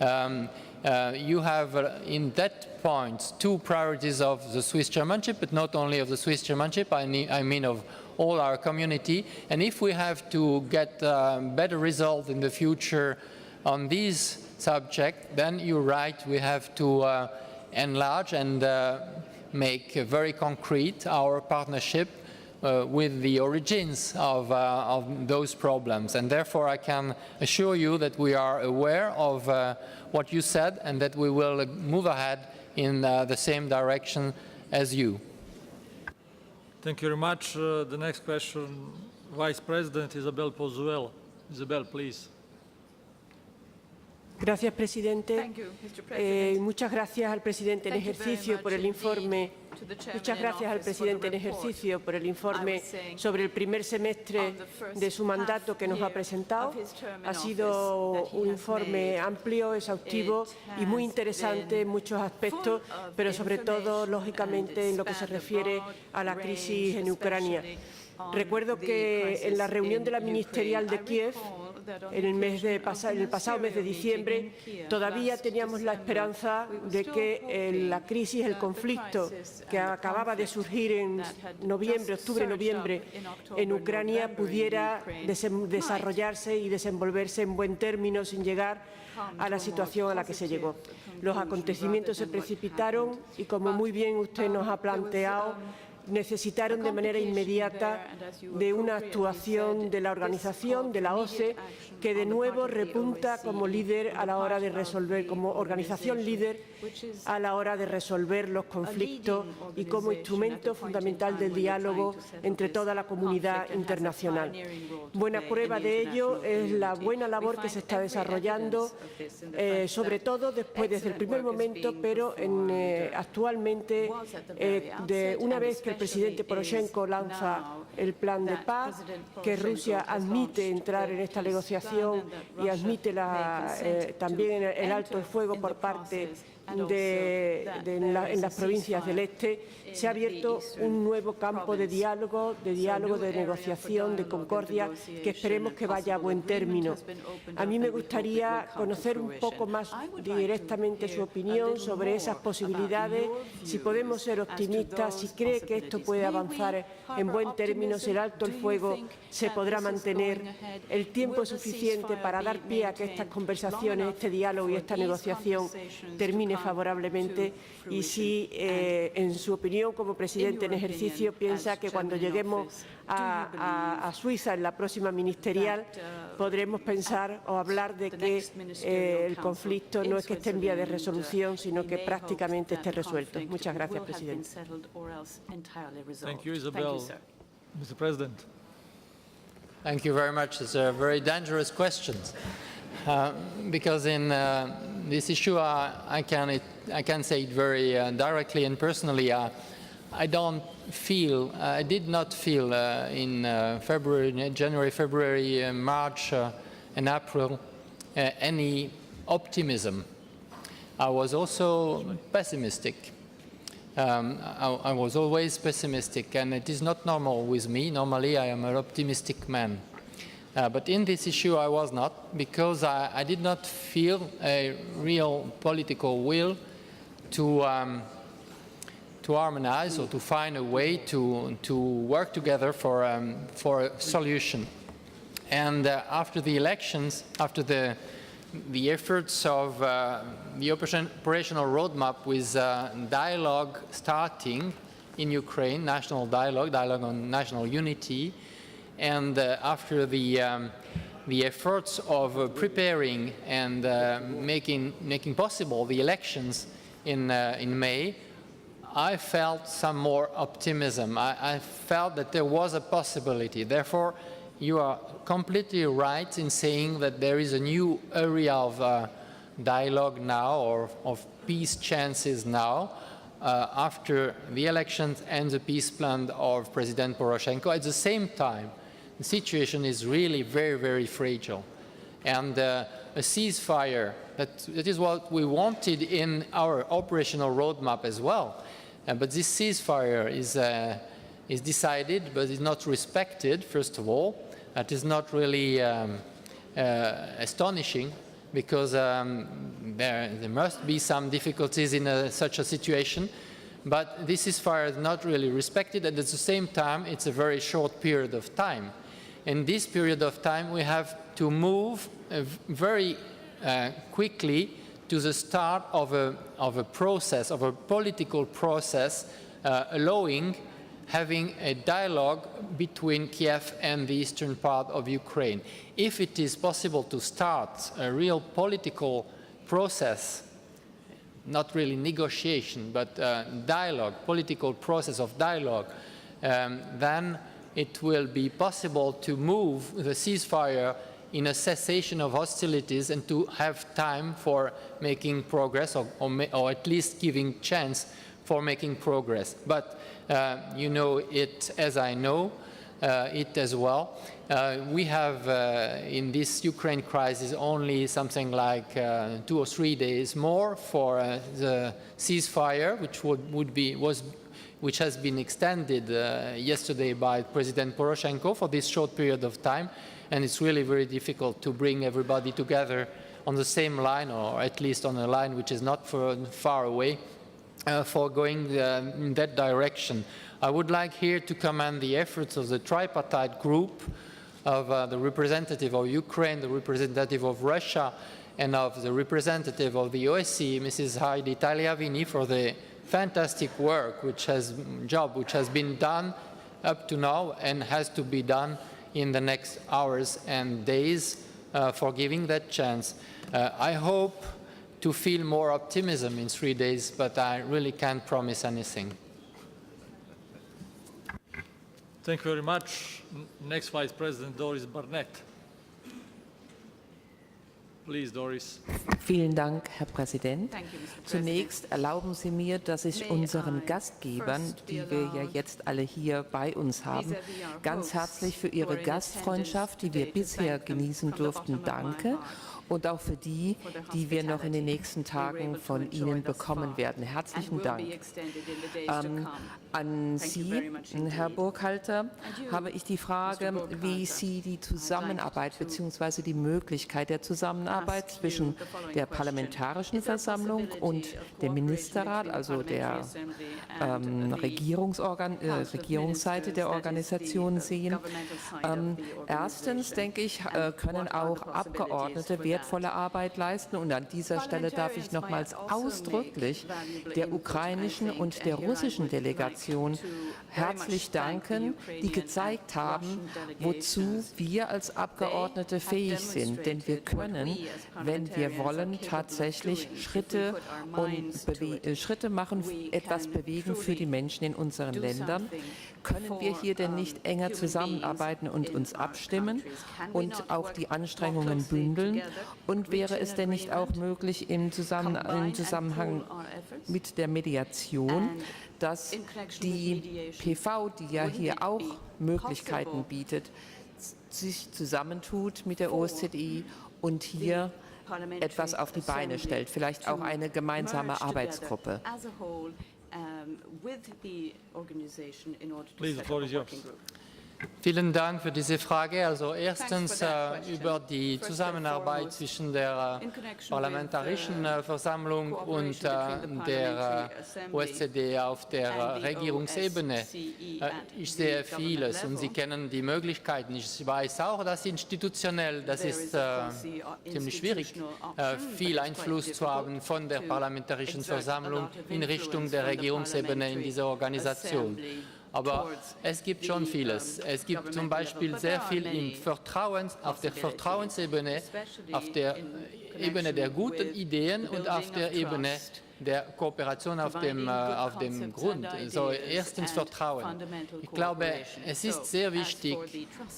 you have in that point two priorities of the Swiss chairmanship, but not only of the Swiss chairmanship, I mean of all our community. And if we have to get better results in the future on these subjects, then you're right, we have to enlarge and make very concrete our partnership with the origins of those problems. And therefore I can assure you that we are aware of what you said and that we will move ahead in the same direction as you. Thank you very much. The next question, Vice President Isabel Pozuelo. Isabel, please. Gracias, presidente. Muchas gracias al presidente en ejercicio por el informe. Muchas gracias al presidente en ejercicio por el informe sobre el primer semestre de su mandato que nos ha presentado. Ha sido un informe amplio, exhaustivo y muy interesante en muchos aspectos, pero sobre todo, lógicamente, en lo que se refiere a la crisis en Ucrania. Recuerdo que en la reunión de la ministerial de Kiev, en el pasado mes de diciembre, todavía teníamos la esperanza de que la crisis, el conflicto que acababa de surgir en octubre-noviembre en Ucrania pudiera desarrollarse y desenvolverse en buen término sin llegar a la situación a la que se llegó. Los acontecimientos se precipitaron y, como muy bien usted nos ha planteado, necesitaron de manera inmediata de una actuación de la organización, de la OSCE, que de nuevo repunta como líder a la hora de resolver, como organización líder a la hora de resolver los conflictos y como instrumento fundamental del diálogo entre toda la comunidad internacional. Buena prueba de ello es la buena labor que se está desarrollando, sobre todo desde el primer momento, pero actualmente, una vez que el presidente Poroshenko lanza el plan de paz, que Rusia admite entrar en esta negociación y admite también el alto el fuego por parte en las provincias del este, se ha abierto un nuevo campo de diálogo, de negociación, de concordia, que esperemos que vaya a buen término. A mí me gustaría conocer un poco más directamente su opinión sobre esas posibilidades, si podemos ser optimistas, si cree que esto puede avanzar en buen término, si el alto el fuego se podrá mantener el tiempo suficiente para dar pie a que estas conversaciones, este diálogo y esta negociación termine favorablemente, y si, en su opinión como presidente en ejercicio, piensa que cuando lleguemos a Suiza en la próxima ministerial podremos pensar o hablar de que el conflicto no es que esté en vía de resolución, sino que prácticamente esté resuelto. Muchas gracias, presidente. Thank you, Isabel. Mr. President. Thank you very much. It's a very dangerous question. Because in this issue, I can say it very directly and personally. I did not feel in January, February, March, and April any optimism. I was also pessimistic. I was always pessimistic, and it is not normal with me. Normally, I am an optimistic man. But in this issue, I was not, because I did not feel a real political will to harmonize or to find a way to work together for a solution. And after the elections, after the efforts of the operational roadmap with dialogue starting in Ukraine, national dialogue on national unity, and after the efforts of preparing and making possible the elections in May, I felt some more optimism. I felt that there was a possibility. Therefore, you are completely right in saying that there is a new area of dialogue now, or of peace chances now, after the elections and the peace plan of President Poroshenko. At the same time, the situation is really very, very fragile. And a ceasefire, that is what we wanted in our operational roadmap as well. But this ceasefire is decided, but is not respected, first of all. That is not really astonishing, because there must be some difficulties in such a situation. But this ceasefire is not really respected, and at the same time, it's a very short period of time. In this period of time, we have to move very quickly to the start of a process, of a political process, allowing having a dialogue between Kiev and the eastern part of Ukraine. If it is possible to start a real political process, not really negotiation, but dialogue, political process of dialogue, then it will be possible to move the ceasefire in a cessation of hostilities and to have time for making progress, or at least giving chance for making progress. But you know it as I know it as well. We have in this Ukraine crisis only something like 2 or 3 days more for the ceasefire, which has been extended yesterday by President Poroshenko for this short period of time. And it's really very difficult to bring everybody together on the same line, or at least on a line which is not far away, for going in that direction. I would like here to commend the efforts of the tripartite group of the representative of Ukraine, the representative of Russia, and of the representative of the OSCE, Mrs. Heidi Tagliavini, for the fantastic work which has been done up to now and has to be done in the next hours and days, for giving that chance. I hope to feel more optimism in 3 days, but I really can't promise anything. Thank you very much. Next Vice President Doris Barnett. Please, Doris. Vielen Dank, Herr Präsident. Zunächst erlauben Sie mir, dass ich unseren Gastgebern, die wir ja jetzt alle hier bei uns haben, ganz herzlich für ihre Gastfreundschaft, die wir bisher genießen durften, danke. Und auch für die, die wir noch in den nächsten Tagen von Ihnen bekommen werden. Herzlichen Dank. An Sie, Herr Burkhalter, habe ich die Frage, wie Sie die Zusammenarbeit bzw. die Möglichkeit der Zusammenarbeit zwischen der Parlamentarischen Versammlung und dem Ministerrat, also der Regierungsseite der Organisation sehen. Erstens, denke ich, können auch Abgeordnete wertvolle Arbeit leisten. Und an dieser Stelle darf ich nochmals ausdrücklich der ukrainischen und der russischen Delegation herzlich danken, die gezeigt haben, wozu wir als Abgeordnete fähig sind. Denn wir können, wenn wir wollen, tatsächlich Schritte machen, etwas bewegen für die Menschen in unseren Ländern. Können wir hier denn nicht enger zusammenarbeiten und uns abstimmen und auch die Anstrengungen bündeln? Und wäre es denn nicht auch möglich im Zusammenhang mit der Mediation, dass die PV, die ja hier auch Möglichkeiten bietet, sich zusammentut mit der OSZE und hier etwas auf die Beine stellt, vielleicht auch eine gemeinsame Arbeitsgruppe? Please, the floor is yours. Vielen Dank für diese Frage. Also erstens über die Zusammenarbeit zwischen der Parlamentarischen Versammlung und der OSZE auf der Regierungsebene. Ich sehe vieles und Sie kennen die Möglichkeiten. Ich weiß auch, dass institutionell, das ist ziemlich schwierig, viel Einfluss zu haben von der Parlamentarischen Versammlung in Richtung der Regierungsebene in dieser Organisation. Aber es gibt schon vieles. Es gibt zum Beispiel sehr viel auf der Vertrauensebene, auf der Ebene der guten Ideen und auf der Ebene der Kooperation auf dem Grund. So, erstens Vertrauen. Ich glaube, es ist sehr wichtig,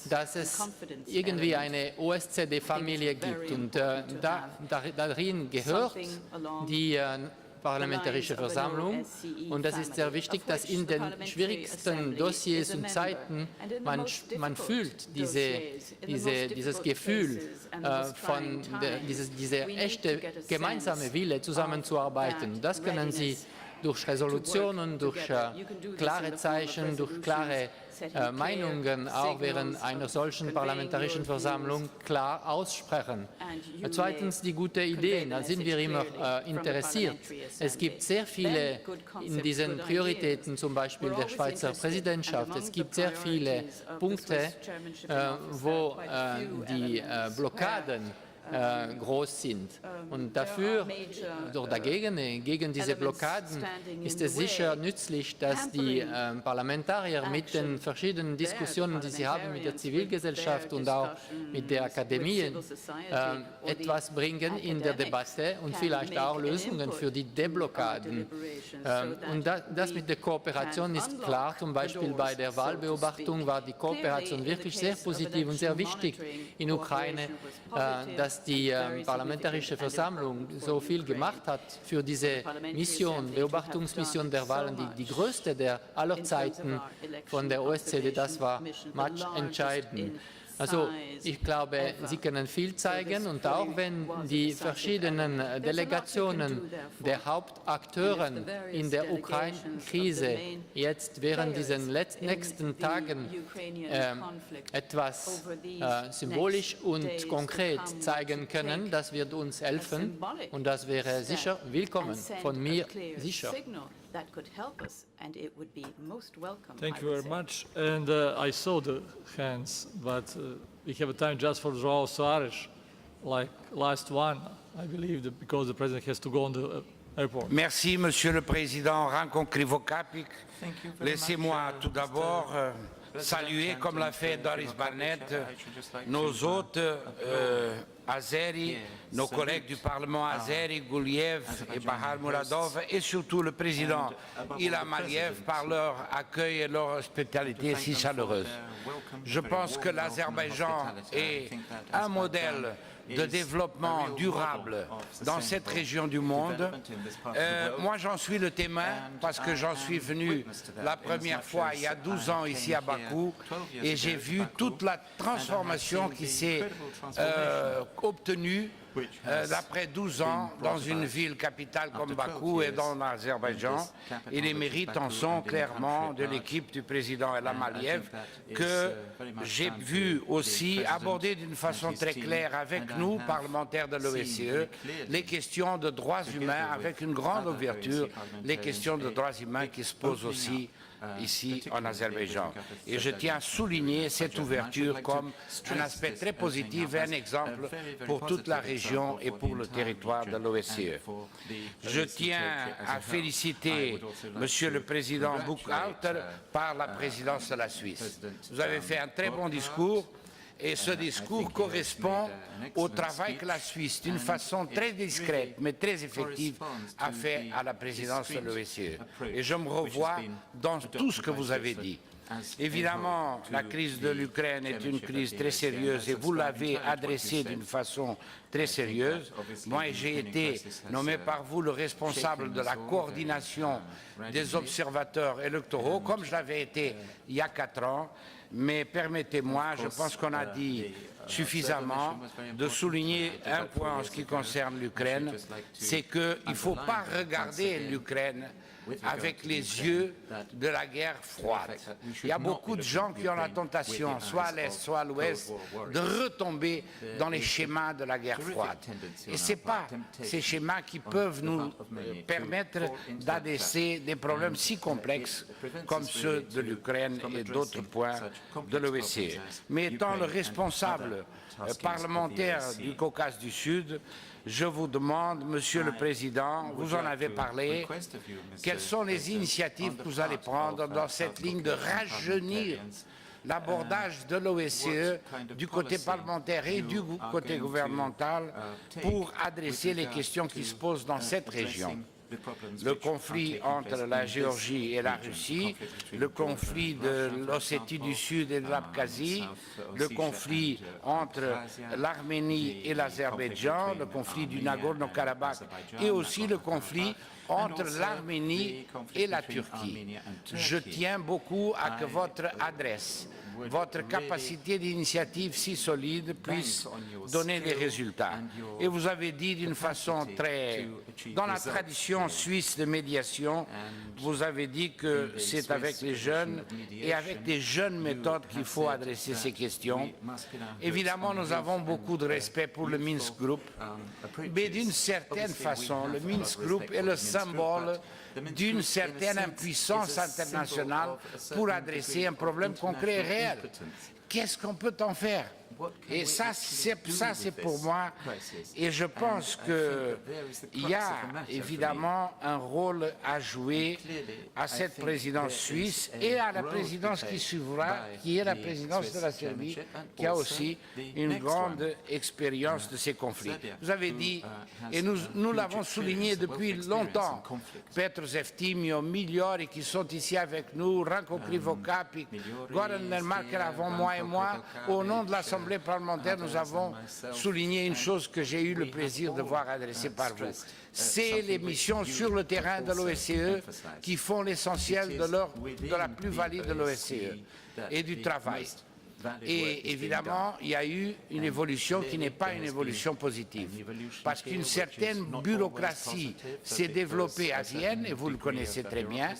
dass es irgendwie eine OSZE-Familie gibt und darin gehört die Parlamentarische Versammlung und das ist sehr wichtig, dass in den schwierigsten Dossiers und Zeiten man fühlt dieses Gefühl von diese echte gemeinsame Wille zusammenzuarbeiten. Das können Sie durch Resolutionen, durch klare Zeichen, durch klare Meinungen auch während einer solchen parlamentarischen Versammlung klar aussprechen. Zweitens die guten Ideen, da sind wir immer interessiert. Es gibt sehr viele in diesen Prioritäten, zum Beispiel der Schweizer Präsidentschaft, es gibt sehr viele Punkte, wo die Blockaden groß sind. Und dafür oder dagegen, gegen diese Blockaden, ist es sicher nützlich, dass die Parlamentarier mit den verschiedenen Diskussionen, die sie haben mit der Zivilgesellschaft und auch mit der Akademie, etwas bringen in der Debatte und vielleicht auch Lösungen für die Deblockaden. Und das mit der Kooperation ist klar. Zum Beispiel bei der Wahlbeobachtung war die Kooperation wirklich sehr positiv und sehr wichtig in Ukraine, dass die Parlamentarische Versammlung so viel gemacht hat für diese Mission, Beobachtungsmission der Wahlen, die größte der aller Zeiten von der OSZE, das war entscheidend. Also ich glaube, Sie können viel zeigen und auch wenn die verschiedenen Delegationen der Hauptakteuren in der Ukraine-Krise jetzt während diesen nächsten Tagen etwas symbolisch und konkret zeigen können, das wird uns helfen und das wäre sicher willkommen, von mir sicher. That could help us, and it would be most welcome. Thank you very much. And I saw the hands, but we have a time just for João Soares, like last one, I believe, because the president has to go on the airport. Merci, Monsieur le Président. Rankon Krivokapik. Laissez-moi tout d'abord saluer, comme l'a fait Doris Barnett, nos hôtes azéris, nos collègues du Parlement azéri, Gouliev et Bahar Muradov, et surtout le président Ilham Aliyev par leur accueil et leur hospitalité si chaleureuse. Je pense que l'Azerbaïdjan est un modèle de développement durable dans cette région du monde. Moi, j'en suis le témoin parce que j'en suis venu la première fois il y a 12 ans ici à Bakou et j'ai vu toute la transformation qui s'est obtenue d'après 12 ans dans une ville capitale comme Bakou et dans l'Azerbaïdjan. Et les mérites en sont clairement de l'équipe du président Ilham Aliyev que j'ai vu aussi aborder d'une façon très claire avec nous, parlementaires de l'OSCE, les questions de droits humains avec une grande ouverture, les questions de droits humains qui se posent aussi ici en Azerbaïdjan. Et je tiens à souligner cette ouverture comme un aspect très positif et un exemple pour toute la région et pour le territoire de l'OSCE. Je tiens à féliciter Monsieur le Président Buchhalter par la présidence de la Suisse. Vous avez fait un très bon discours. Et ce discours correspond au travail que la Suisse, d'une façon très discrète mais très effective, a fait à la présidence de l'OSCE. Et je me revois dans tout ce que vous avez dit. Évidemment, la crise de l'Ukraine est une crise très sérieuse et vous l'avez adressée d'une façon très sérieuse. Moi, j'ai été nommé par vous le responsable de la coordination des observateurs électoraux, comme je l'avais été il y a 4 ans. Mais permettez-moi, je pense qu'on a dit suffisamment de souligner un point en ce qui concerne l'Ukraine, c'est qu'il ne faut pas regarder l'Ukraine avec les yeux de la guerre froide. Il y a beaucoup de gens qui ont la tentation, soit à l'Est, soit à l'Ouest, de retomber dans les schémas de la guerre froide. Et ce n'est pas ces schémas qui peuvent nous permettre d'adresser des problèmes si complexes comme ceux de l'Ukraine et d'autres points de l'OSCE. Mais étant le responsable parlementaire du Caucase du Sud, je vous demande, Monsieur le Président, vous en avez parlé, quelles sont les initiatives que vous allez prendre dans cette ligne de rajeunir l'abordage de l'OSCE du côté parlementaire et du côté gouvernemental pour adresser les questions qui se posent dans cette région. le conflit entre la Géorgie et la Russie, le conflit de l'Ossétie du Sud et de l'Abkhazie, le conflit entre l'Arménie et l'Azerbaïdjan, le conflit du Nagorno-Karabakh et aussi le conflit entre l'Arménie et la Turquie. Je tiens beaucoup à que votre adresse, votre capacité d'initiative si solide puisse donner des résultats. Et vous avez dit d'une façon très... Dans la tradition suisse de médiation, vous avez dit que c'est avec les jeunes et avec des jeunes méthodes qu'il faut adresser ces questions. Évidemment, nous avons beaucoup de respect pour le Minsk Group, mais d'une certaine façon, le Minsk Group est le symbole d'une certaine impuissance internationale pour adresser un problème concret et réel. Qu'est-ce qu'on peut en faire? Et ça, c'est pour moi. Et je pense qu'il y a évidemment un rôle à jouer à cette présidence suisse et à la présidence qui suivra, qui est la présidence de la Serbie, qui a aussi une grande expérience de ces conflits. Vous avez dit, et nous l'avons souligné depuis longtemps, Petro Zeftimio, Migliori qui sont ici avec nous, Ranko Krivokapic, Goran Nelmarker avant moi et moi, au nom de l'Assemblée parlementaire, nous avons souligné une chose que j'ai eu le plaisir de voir adressée par vous. C'est les missions sur le terrain de l'OSCE qui font l'essentiel de la plus-value de l'OSCE et du travail. Et évidemment, il y a eu une évolution qui n'est pas une évolution positive. Parce qu'une certaine bureaucratie s'est développée à Vienne, et vous le connaissez très bien,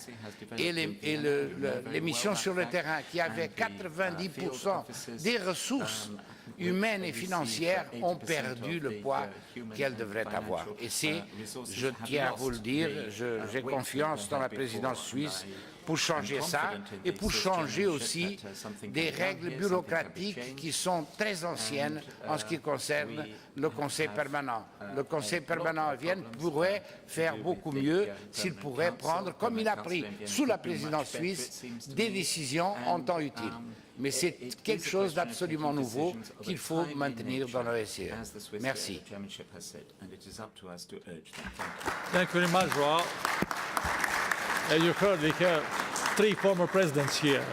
et les missions sur le terrain qui avaient 90% des ressources humaines et financières ont perdu le poids qu'elles devraient avoir. Et je tiens à vous le dire, j'ai confiance dans la présidence suisse pour changer ça et pour changer aussi des règles bureaucratiques qui sont très anciennes en ce qui concerne le Conseil permanent. Le Conseil permanent à Vienne pourrait faire beaucoup mieux s'il pourrait prendre, comme il a pris sous la présidence suisse, des décisions en temps utile. Mais c'est quelque chose d'absolument nouveau qu'il faut maintenir dans l'OSCE. Merci. Thank you very much, Joao. As you heard, we have three former presidents here,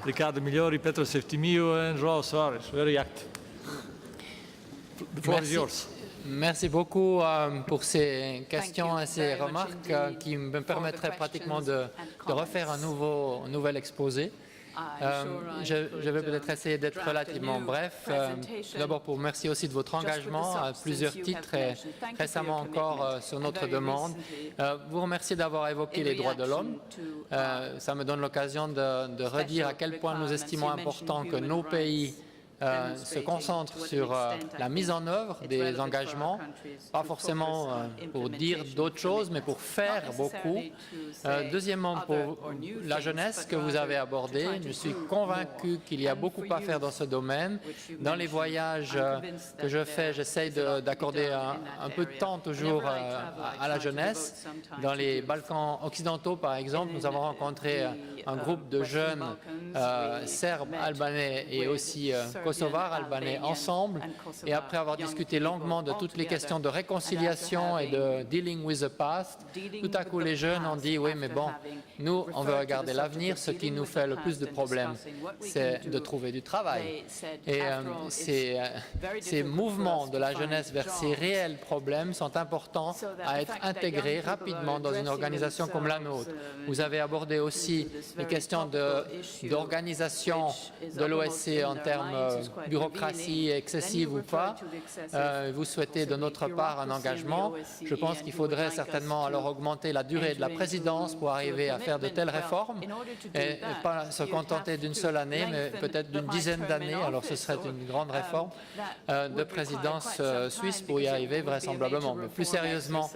Riccardo Migliori, Petro Zeftimio, and Joao Soares, very active. The floor is yours. Merci beaucoup pour ces questions et ces remarques qui me permettraient pratiquement de refaire un nouvel exposé. Je vais peut-être essayer d'être relativement bref. D'abord pour remercier aussi de votre engagement à plusieurs titres et récemment encore sur notre demande. Vous remercier d'avoir évoqué les droits de l'homme. Ça me donne l'occasion de redire à quel point nous estimons important que nos pays se concentre sur la mise en œuvre des engagements, pas forcément pour dire d'autres choses, mais pour faire beaucoup. Deuxièmement, pour la jeunesse que vous avez abordée, je suis convaincu qu'il y a beaucoup à faire dans ce domaine. Dans les voyages que je fais, j'essaye d'accorder un peu de temps toujours à la jeunesse. Dans les Balkans occidentaux, par exemple, nous avons rencontré un groupe de jeunes serbes, albanais et aussi kosovars, albanais ensemble, et après avoir discuté longuement de toutes les questions de réconciliation et de dealing with the past, tout à coup les jeunes ont dit oui mais bon, nous on veut regarder l'avenir, ce qui nous fait le plus de problèmes c'est de trouver du travail. Et ces mouvements de la jeunesse vers ces réels problèmes sont importants à être intégrés rapidement dans une organisation comme la nôtre. Vous avez abordé aussi les questions d'organisation de l'OSCE en termes bureaucratie excessive ou pas. Vous souhaitez de notre part un engagement. Je pense qu'il faudrait certainement alors augmenter la durée de la présidence pour arriver à faire de telles réformes et pas se contenter d'une seule année, mais peut-être d'une dizaine d'années. Alors ce serait une grande réforme de présidence suisse pour y arriver vraisemblablement. Mais plus sérieusement,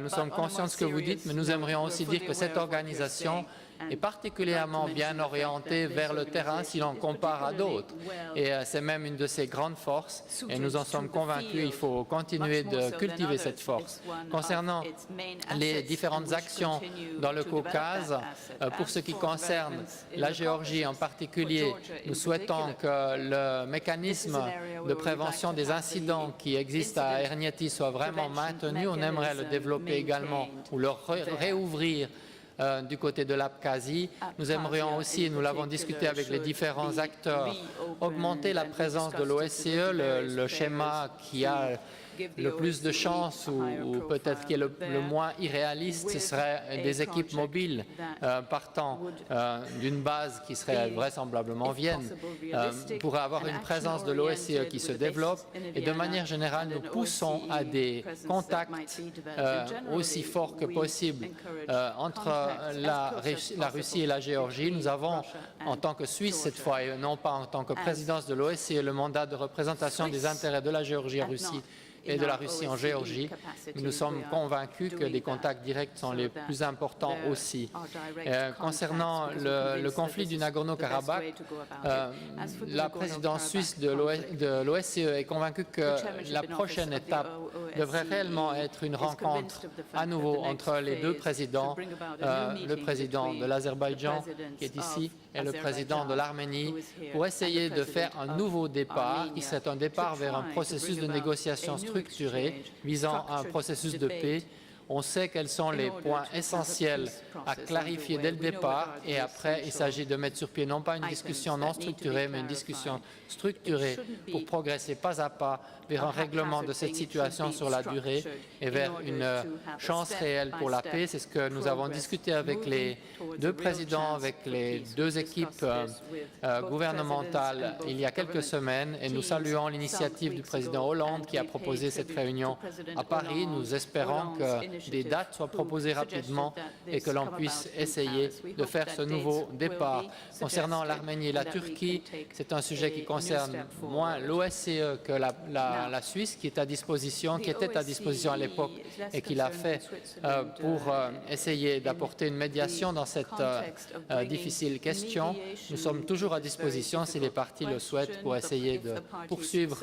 nous sommes conscients de ce que vous dites, mais nous aimerions aussi dire que cette organisation est particulièrement bien orienté vers le terrain si l'on compare à d'autres. Et c'est même une de ses grandes forces et nous en sommes convaincus, il faut continuer de cultiver cette force. Concernant les différentes actions dans le Caucase, pour ce qui concerne la Géorgie en particulier, nous souhaitons que le mécanisme de prévention des incidents qui existe à Hernieti soit vraiment maintenu. On aimerait le développer également ou le réouvrir du côté de l'Abkhazie. Nous aimerions aussi, et nous l'avons discuté avec les différents acteurs, augmenter la présence de l'OSCE, le schéma qui a le plus de chances ou peut-être qui est le moins irréaliste, ce serait des équipes mobiles partant d'une base qui serait vraisemblablement Vienne pour avoir une présence de l'OSCE qui se développe et de manière générale nous poussons à des contacts aussi forts que possible entre la Russie et la Géorgie. Nous avons en tant que Suisse cette fois et non pas en tant que présidence de l'OSCE le mandat de représentation des intérêts de la Géorgie en Russie et de la Russie en Géorgie. Nous sommes convaincus que des contacts directs sont les plus importants aussi. Concernant le conflit du Nagorno-Karabakh, la présidence suisse de l'OSCE est convaincue que la prochaine étape devrait réellement être une rencontre à nouveau entre les deux présidents, le président de l'Azerbaïdjan qui est ici et le président de l'Arménie, pour essayer de faire un nouveau départ, qui serait un départ vers un processus de négociation structuré visant à un processus de paix. On sait quels sont les points essentiels à clarifier dès le départ et après il s'agit de mettre sur pied non pas une discussion non structurée mais une discussion structurée pour progresser pas à pas vers un règlement de cette situation sur la durée et vers une chance réelle pour la paix. C'est ce que nous avons discuté avec les deux présidents, avec les deux équipes gouvernementales il y a quelques semaines et nous saluons l'initiative du président Hollande qui a proposé cette réunion à Paris. Nous espérons que des dates soient proposées rapidement et que l'on puisse essayer de faire ce nouveau départ. Concernant l'Arménie et la Turquie, c'est un sujet qui concerne moins l'OSCE que la Suisse qui est à disposition, qui était à disposition à l'époque et qui l'a fait pour essayer d'apporter une médiation dans cette difficile question. Nous sommes toujours à disposition si les parties le souhaitent pour essayer de poursuivre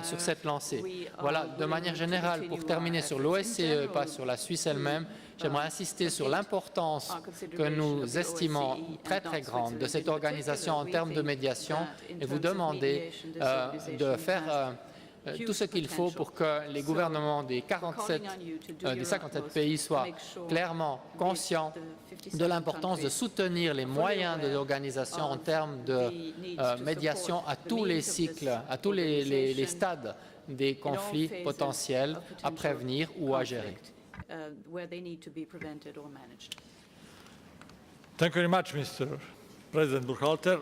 sur cette lancée. Voilà, de manière générale, pour terminer sur l'OSCE et pas sur la Suisse elle-même, j'aimerais insister sur l'importance que nous estimons très très grande de cette organisation en termes de médiation et vous demander de faire tout ce qu'il faut pour que les gouvernements des 57 pays soient clairement conscients de l'importance de soutenir les moyens de l'organisation en termes de médiation à tous les cycles, à tous les stades des conflits potentiels à prévenir ou à gérer. Thank you very much, Mr. President Burkhalter.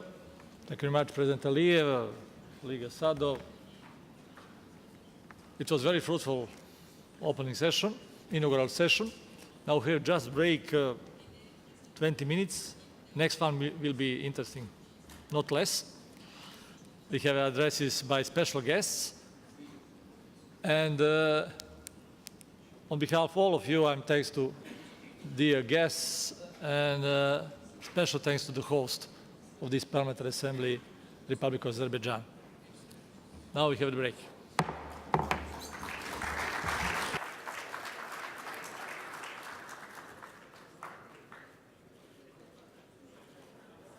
Thank you very much, President Aliyev, Liga Sadov. It was a very fruitful opening session, inaugural session. Now here just break 20 minutes. Next one will be interesting, not less. We have addresses by special guests. And on behalf of all of you, I'm thanks to dear guests and special thanks to the host of this Parliamentary Assembly, Republic of Azerbaijan. Now we have the break.